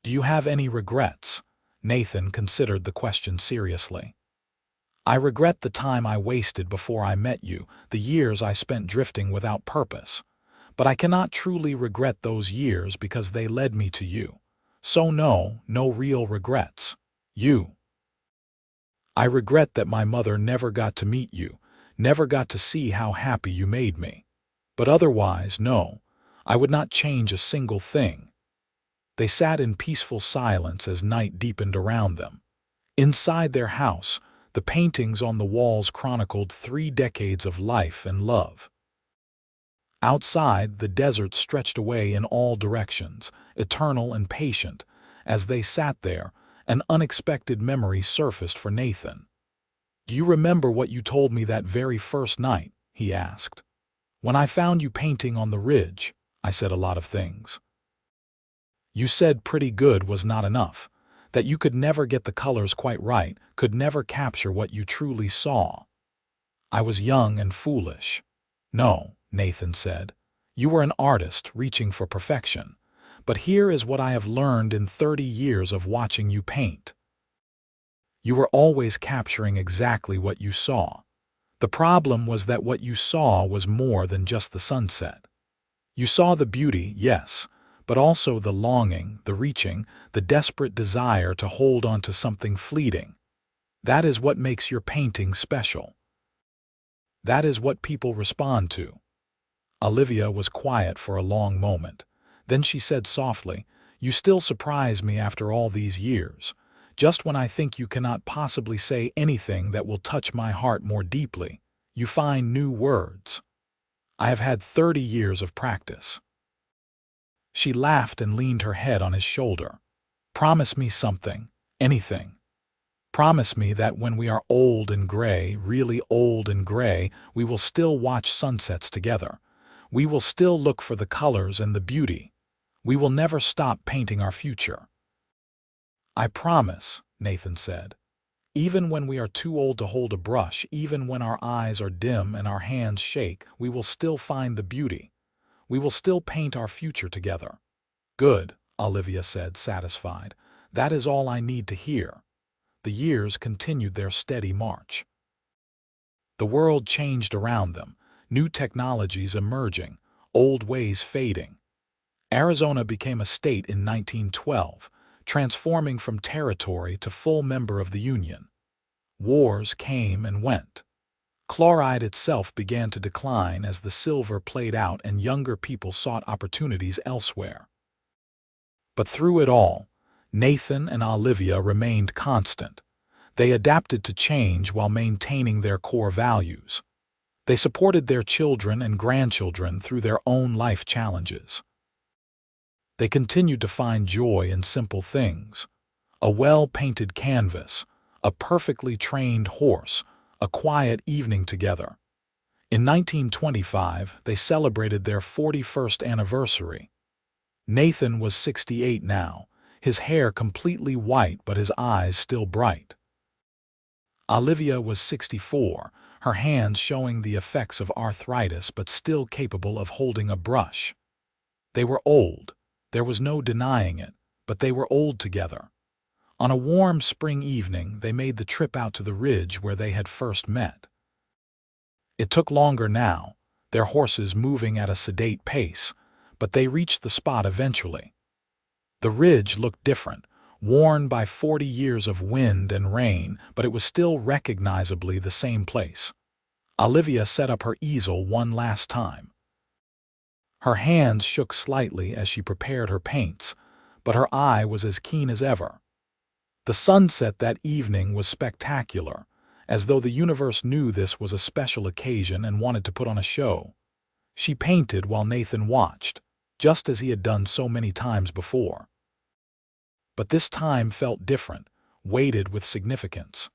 "Do you have any regrets?" Nathan considered the question seriously. "I regret the time I wasted before I met you, the years I spent drifting without purpose. But I cannot truly regret those years because they led me to you. So no real regrets. You. I regret that my mother never got to meet you, never got to see how happy you made me. But otherwise, no, I would not change a single thing." They sat in peaceful silence as night deepened around them. Inside their house, the paintings on the walls chronicled 3 decades of life and love. Outside, the desert stretched away in all directions, eternal and patient. As they sat there, an unexpected memory surfaced for Nathan. "Do you remember what you told me that very first night?" he asked. "When I found you painting on the ridge, I said a lot of things. You said pretty good was not enough, that you could never get the colors quite right, could never capture what you truly saw. I was young and foolish." "No," Nathan said. "You were an artist reaching for perfection. But here is what I have learned in 30 years of watching you paint. You were always capturing exactly what you saw. The problem was that what you saw was more than just the sunset. You saw the beauty, yes, but also the longing, the reaching, the desperate desire to hold on to something fleeting. That is what makes your painting special. That is what people respond to." Olivia was quiet for a long moment. Then she said softly, "You still surprise me after all these years. Just when I think you cannot possibly say anything that will touch my heart more deeply, you find new words. I have had 30 years of practice." She laughed and leaned her head on his shoulder. "Promise me something, anything. Promise me that when we are old and gray, really old and gray, we will still watch sunsets together. We will still look for the colors and the beauty. We will never stop painting our future." "I promise," Nathan said. "Even when we are too old to hold a brush, even when our eyes are dim and our hands shake, we will still find the beauty. We will still paint our future together." "Good," Olivia said, satisfied. "That is all I need to hear." The years continued their steady march. The world changed around them, new technologies emerging, old ways fading. Arizona became a state in 1912, transforming from territory to full member of the Union. Wars came and went. Chloride itself began to decline as the silver played out and younger people sought opportunities elsewhere. But through it all, Nathan and Olivia remained constant. They adapted to change while maintaining their core values. They supported their children and grandchildren through their own life challenges. They continued to find joy in simple things: a well-painted canvas, a perfectly trained horse, a quiet evening together. In 1925, they celebrated their 41st anniversary. Nathan was 68 now, his hair completely white but his eyes still bright. Olivia was 64, her hands showing the effects of arthritis but still capable of holding a brush. They were old, there was no denying it, but they were old together. On a warm spring evening, they made the trip out to the ridge where they had first met. It took longer now, their horses moving at a sedate pace, but they reached the spot eventually. The ridge looked different, worn by 40 years of wind and rain, but it was still recognizably the same place. Olivia set up her easel one last time. Her hands shook slightly as she prepared her paints, but her eye was as keen as ever. The sunset that evening was spectacular, as though the universe knew this was a special occasion and wanted to put on a show. She painted while Nathan watched, just as he had done so many times before. But this time felt different, weighted with significance.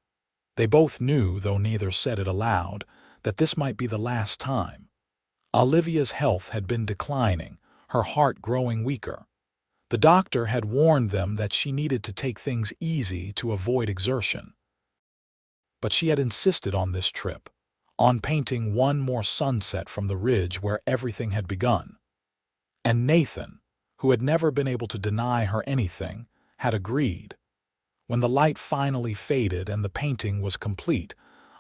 They both knew, though neither said it aloud, that this might be the last time. Olivia's health had been declining, her heart growing weaker. The doctor had warned them that she needed to take things easy to avoid exertion. But she had insisted on this trip, on painting one more sunset from the ridge where everything had begun. And Nathan, who had never been able to deny her anything, had agreed. When the light finally faded and the painting was complete,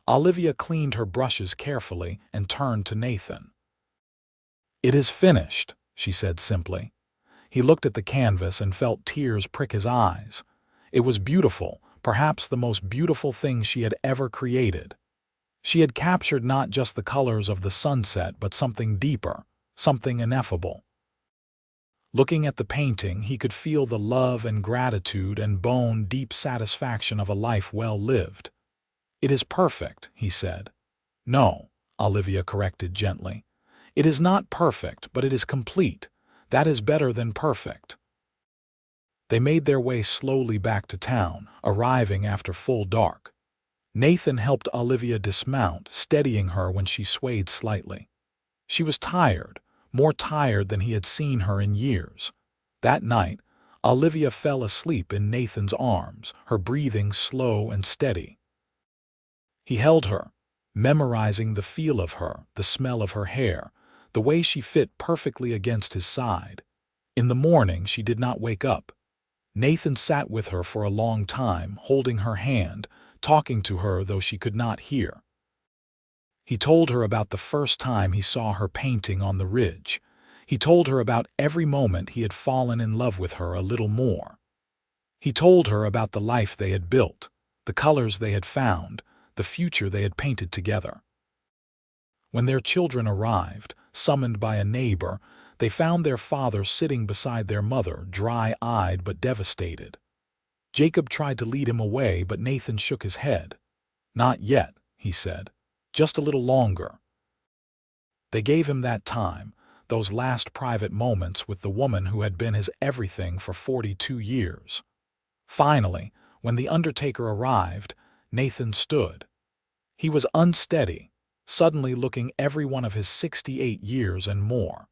Olivia cleaned her brushes carefully and turned to Nathan. "It is finished," she said simply. He looked at the canvas and felt tears prick his eyes. It was beautiful, perhaps the most beautiful thing she had ever created. She had captured not just the colors of the sunset but something deeper, something ineffable. Looking at the painting, he could feel the love and gratitude and bone-deep satisfaction of a life well lived. "It is perfect," he said. "No," Olivia corrected gently. "It is not perfect, but it is complete. That is better than perfect." They made their way slowly back to town, arriving after full dark. Nathan helped Olivia dismount, steadying her when she swayed slightly. She was tired, more tired than he had seen her in years. That night, Olivia fell asleep in Nathan's arms, her breathing slow and steady. He held her, memorizing the feel of her, the smell of her hair, the way she fit perfectly against his side. In the morning, she did not wake up. Nathan sat with her for a long time, holding her hand, talking to her though she could not hear. He told her about the first time he saw her painting on the ridge. He told her about every moment he had fallen in love with her a little more. He told her about the life they had built, the colors they had found, the future they had painted together. When their children arrived, summoned by a neighbor, they found their father sitting beside their mother, dry-eyed but devastated. Jacob tried to lead him away, but Nathan shook his head. "Not yet," he said. "Just a little longer." They gave him that time, those last private moments with the woman who had been his everything for 42 years. Finally, when the undertaker arrived, Nathan stood. He was unsteady, suddenly looking every one of his 68 years and more.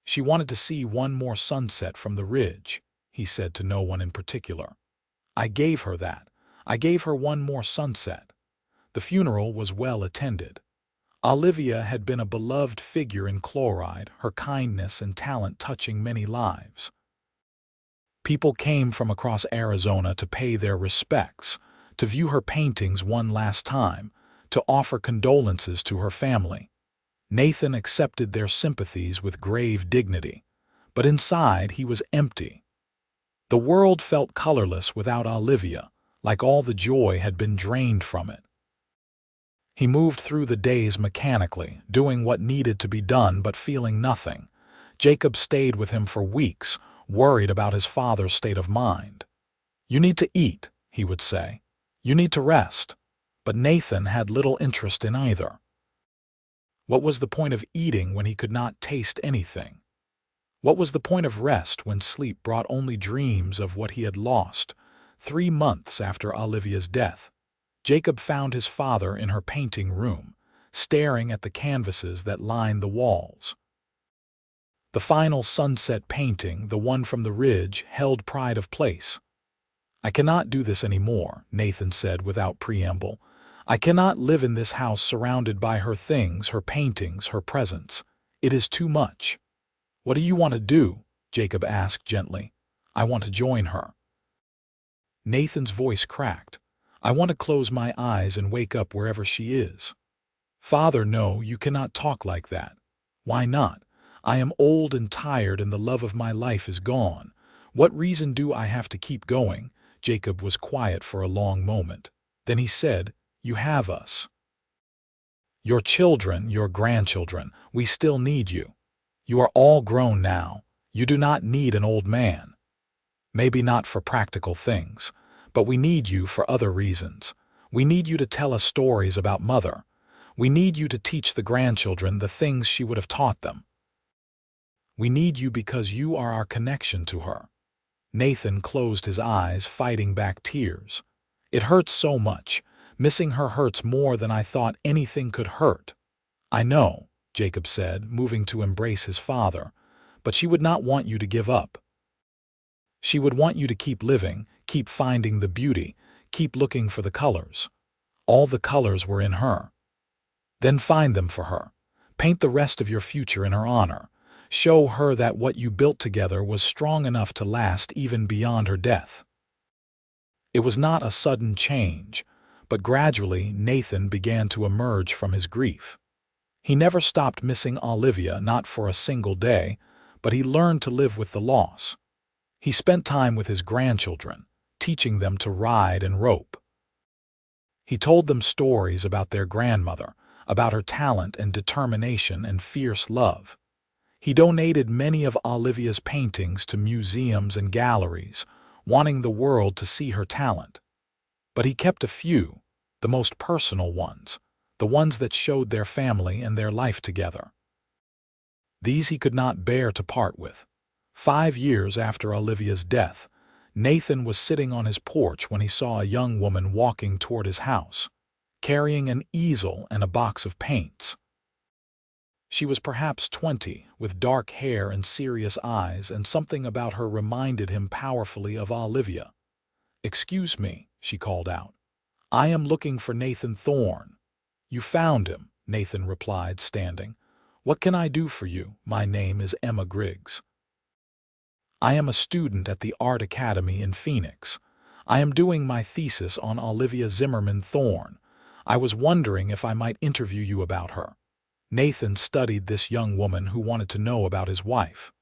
"She wanted to see one more sunset from the ridge," he said to no one in particular. "I gave her that. I gave her one more sunset." The funeral was well attended. Olivia had been a beloved figure in Chloride, her kindness and talent touching many lives. People came from across Arizona to pay their respects, to view her paintings one last time, to offer condolences to her family. Nathan accepted their sympathies with grave dignity, but inside he was empty. The world felt colorless without Olivia, like all the joy had been drained from it. He moved through the days mechanically, doing what needed to be done but feeling nothing. Jacob stayed with him for weeks, worried about his father's state of mind. "You need to eat," he would say. "You need to rest." But Nathan had little interest in either. What was the point of eating when he could not taste anything? What was the point of rest when sleep brought only dreams of what he had lost? 3 months after Olivia's death, Jacob found his father in her painting room, staring at the canvases that lined the walls. The final sunset painting, the one from the ridge, held pride of place. "I cannot do this anymore," Nathan said without preamble. "I cannot live in this house surrounded by her things, her paintings, her presence. It is too much." "What do you want to do?" Jacob asked gently. "I want to join her." Nathan's voice cracked. "I want to close my eyes and wake up wherever she is." "Father, no, you cannot talk like that." "Why not? I am old and tired and the love of my life is gone. What reason do I have to keep going?" Jacob was quiet for a long moment. Then he said, "You have us. Your children, your grandchildren, we still need you. You are all grown now. You do not need an old man. Maybe not for practical things, but we need you for other reasons. We need you to tell us stories about Mother. We need you to teach the grandchildren the things she would have taught them. We need you because you are our connection to her." Nathan closed his eyes, fighting back tears. "It hurts so much. Missing her hurts more than I thought anything could hurt." "I know," Jacob said, moving to embrace his father, "but she would not want you to give up. She would want you to keep living, keep finding the beauty, keep looking for the colors. All the colors were in her. Then find them for her. Paint the rest of your future in her honor. Show her that what you built together was strong enough to last even beyond her death." It was not a sudden change, but gradually Nathan began to emerge from his grief. He never stopped missing Olivia, not for a single day, but he learned to live with the loss. He spent time with his grandchildren, teaching them to ride and rope. He told them stories about their grandmother, about her talent and determination and fierce love. He donated many of Olivia's paintings to museums and galleries, wanting the world to see her talent. But he kept a few, the most personal ones, the ones that showed their family and their life together. These he could not bear to part with. 5 years after Olivia's death, Nathan was sitting on his porch when he saw a young woman walking toward his house, carrying an easel and a box of paints. She was perhaps 20, with dark hair and serious eyes, and something about her reminded him powerfully of Olivia. "Excuse me," she called out. "I am looking for Nathan Thorne." "You found him," Nathan replied, standing. "What can I do for you? My name is Emma Griggs. I am a student at the Art Academy in Phoenix. I am doing my thesis on Olivia Zimmerman Thorne. I was wondering if I might interview you about her." Nathan studied this young woman who wanted to know about his wife.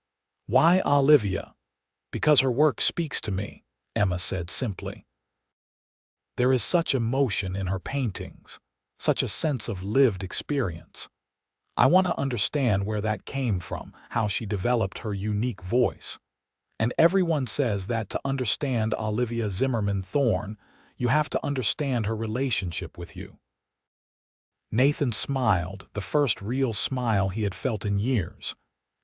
"Why Olivia?" "Because her work speaks to me," Emma said simply. "There is such emotion in her paintings, such a sense of lived experience. I want to understand where that came from, how she developed her unique voice. And everyone says that to understand Olivia Zimmerman Thorne, you have to understand her relationship with you." Nathan smiled, the first real smile he had felt in years.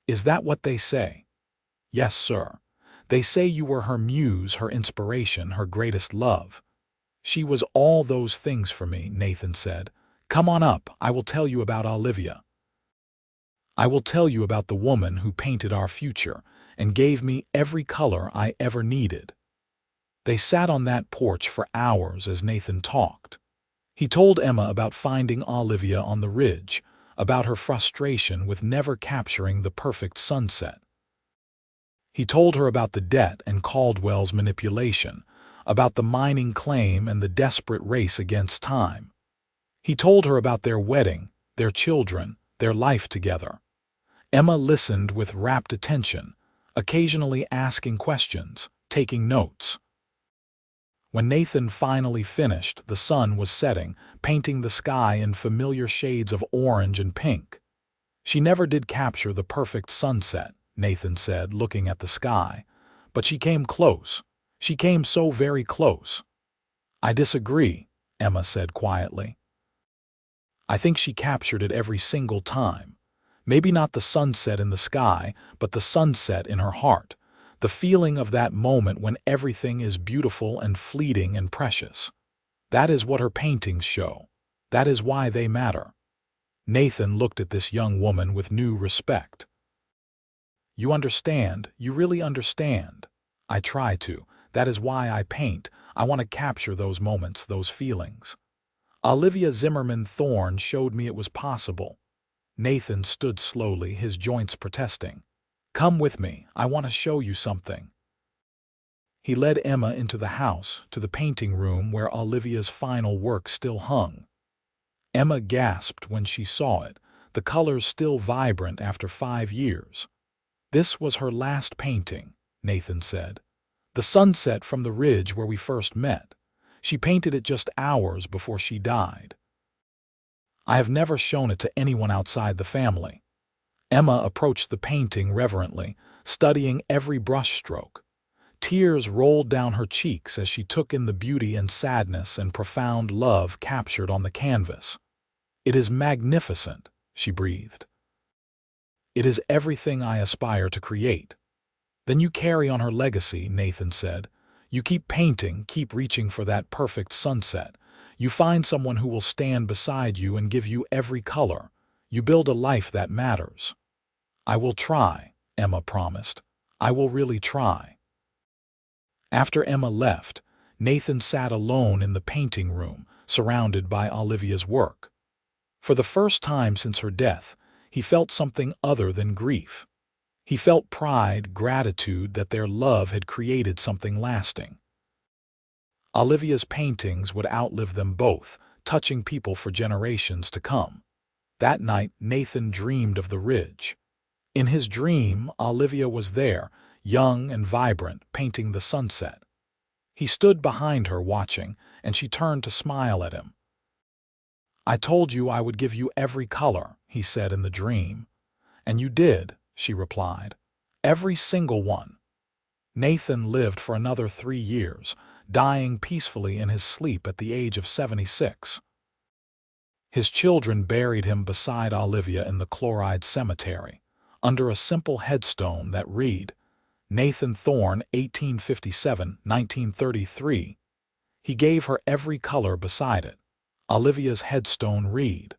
"Is that what they say?" "Yes, sir. They say you were her muse, her inspiration, her greatest love." "She was all those things for me," Nathan said. "Come on up, I will tell you about Olivia. I will tell you about the woman who painted our future and gave me every color I ever needed." They sat on that porch for hours as Nathan talked. He told Emma about finding Olivia on the ridge, about her frustration with never capturing the perfect sunset. He told her about the debt and Caldwell's manipulation, about the mining claim and the desperate race against time. He told her about their wedding, their children, their life together. Emma listened with rapt attention, occasionally asking questions, taking notes. When Nathan finally finished, the sun was setting, painting the sky in familiar shades of orange and pink. "She never did capture the perfect sunset," Nathan said, looking at the sky. "But she came close. She came so very close." "I disagree," Emma said quietly. "I think she captured it every single time. Maybe not the sunset in the sky, but the sunset in her heart. The feeling of that moment when everything is beautiful and fleeting and precious. That is what her paintings show. That is why they matter." Nathan looked at this young woman with new respect. "You understand, you really understand." "I try to. That is why I paint. I want to capture those moments, those feelings. Olivia Zimmerman Thorne showed me it was possible." Nathan stood slowly, his joints protesting. "Come with me, I want to show you something." He led Emma into the house, to the painting room where Olivia's final work still hung. Emma gasped when she saw it, the colors still vibrant after 5 years. "This was her last painting," Nathan said. "The sunset from the ridge where we first met. She painted it just hours before she died. I have never shown it to anyone outside the family." Emma approached the painting reverently, studying every brushstroke. Tears rolled down her cheeks as she took in the beauty and sadness and profound love captured on the canvas. "It is magnificent," she breathed. "It is everything I aspire to create." "Then you carry on her legacy," Nathan said. "You keep painting, keep reaching for that perfect sunset. You find someone who will stand beside you and give you every color. You build a life that matters." "I will try," Emma promised. "I will really try." After Emma left, Nathan sat alone in the painting room, surrounded by Olivia's work. For the first time since her death, he felt something other than grief. He felt pride, gratitude that their love had created something lasting. Olivia's paintings would outlive them both, touching people for generations to come. That night, Nathan dreamed of the ridge. In his dream, Olivia was there, young and vibrant, painting the sunset. He stood behind her watching, and she turned to smile at him. "I told you I would give you every color," he said in the dream. "And you did," she replied. "Every single one." Nathan lived for another 3 years, dying peacefully in his sleep at the age of 76. His children buried him beside Olivia in the Chloride Cemetery, under a simple headstone that read, Nathan Thorne, 1857–1933. He gave her every color beside it. Olivia's headstone read.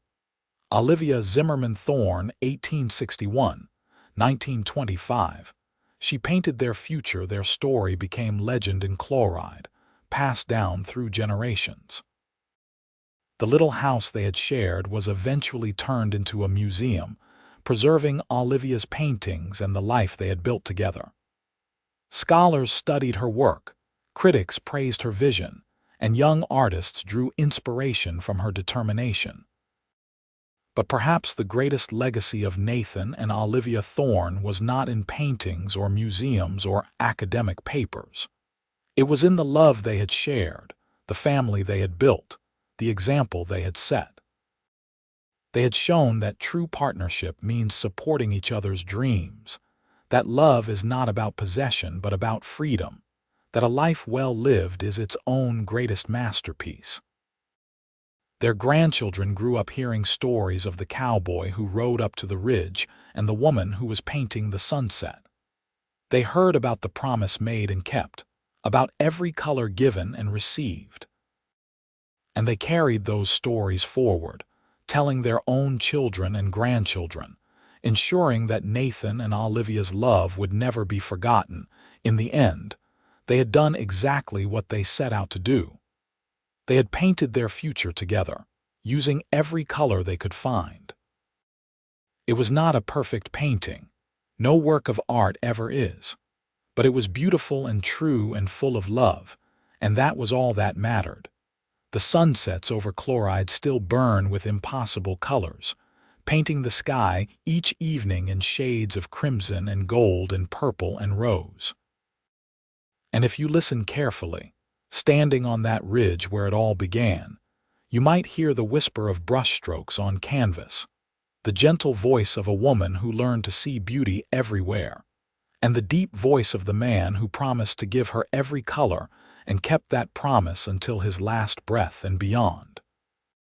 Olivia Zimmerman Thorne, 1861–1925. She painted their future, their story became legend in chloride, passed down through generations. The little house they had shared was eventually turned into a museum, preserving Olivia's paintings and the life they had built together. Scholars studied her work, critics praised her vision, and young artists drew inspiration from her determination. But perhaps the greatest legacy of Nathan and Olivia Thorne was not in paintings or museums or academic papers. It was in the love they had shared, the family they had built, the example they had set. They had shown that true partnership means supporting each other's dreams, that love is not about possession but about freedom, that a life well lived is its own greatest masterpiece. Their grandchildren grew up hearing stories of the cowboy who rode up to the ridge and the woman who was painting the sunset. They heard about the promise made and kept, about every color given and received. And they carried those stories forward, telling their own children and grandchildren, ensuring that Nathan and Olivia's love would never be forgotten. In the end, they had done exactly what they set out to do. They had painted their future together, using every color they could find. It was not a perfect painting. No work of art ever is. But it was beautiful and true and full of love, and that was all that mattered. The sunsets over chloride still burn with impossible colors, painting the sky each evening in shades of crimson and gold and purple and rose. And if you listen carefully, standing on that ridge where it all began, you might hear the whisper of brushstrokes on canvas, the gentle voice of a woman who learned to see beauty everywhere, and the deep voice of the man who promised to give her every color and kept that promise until his last breath and beyond.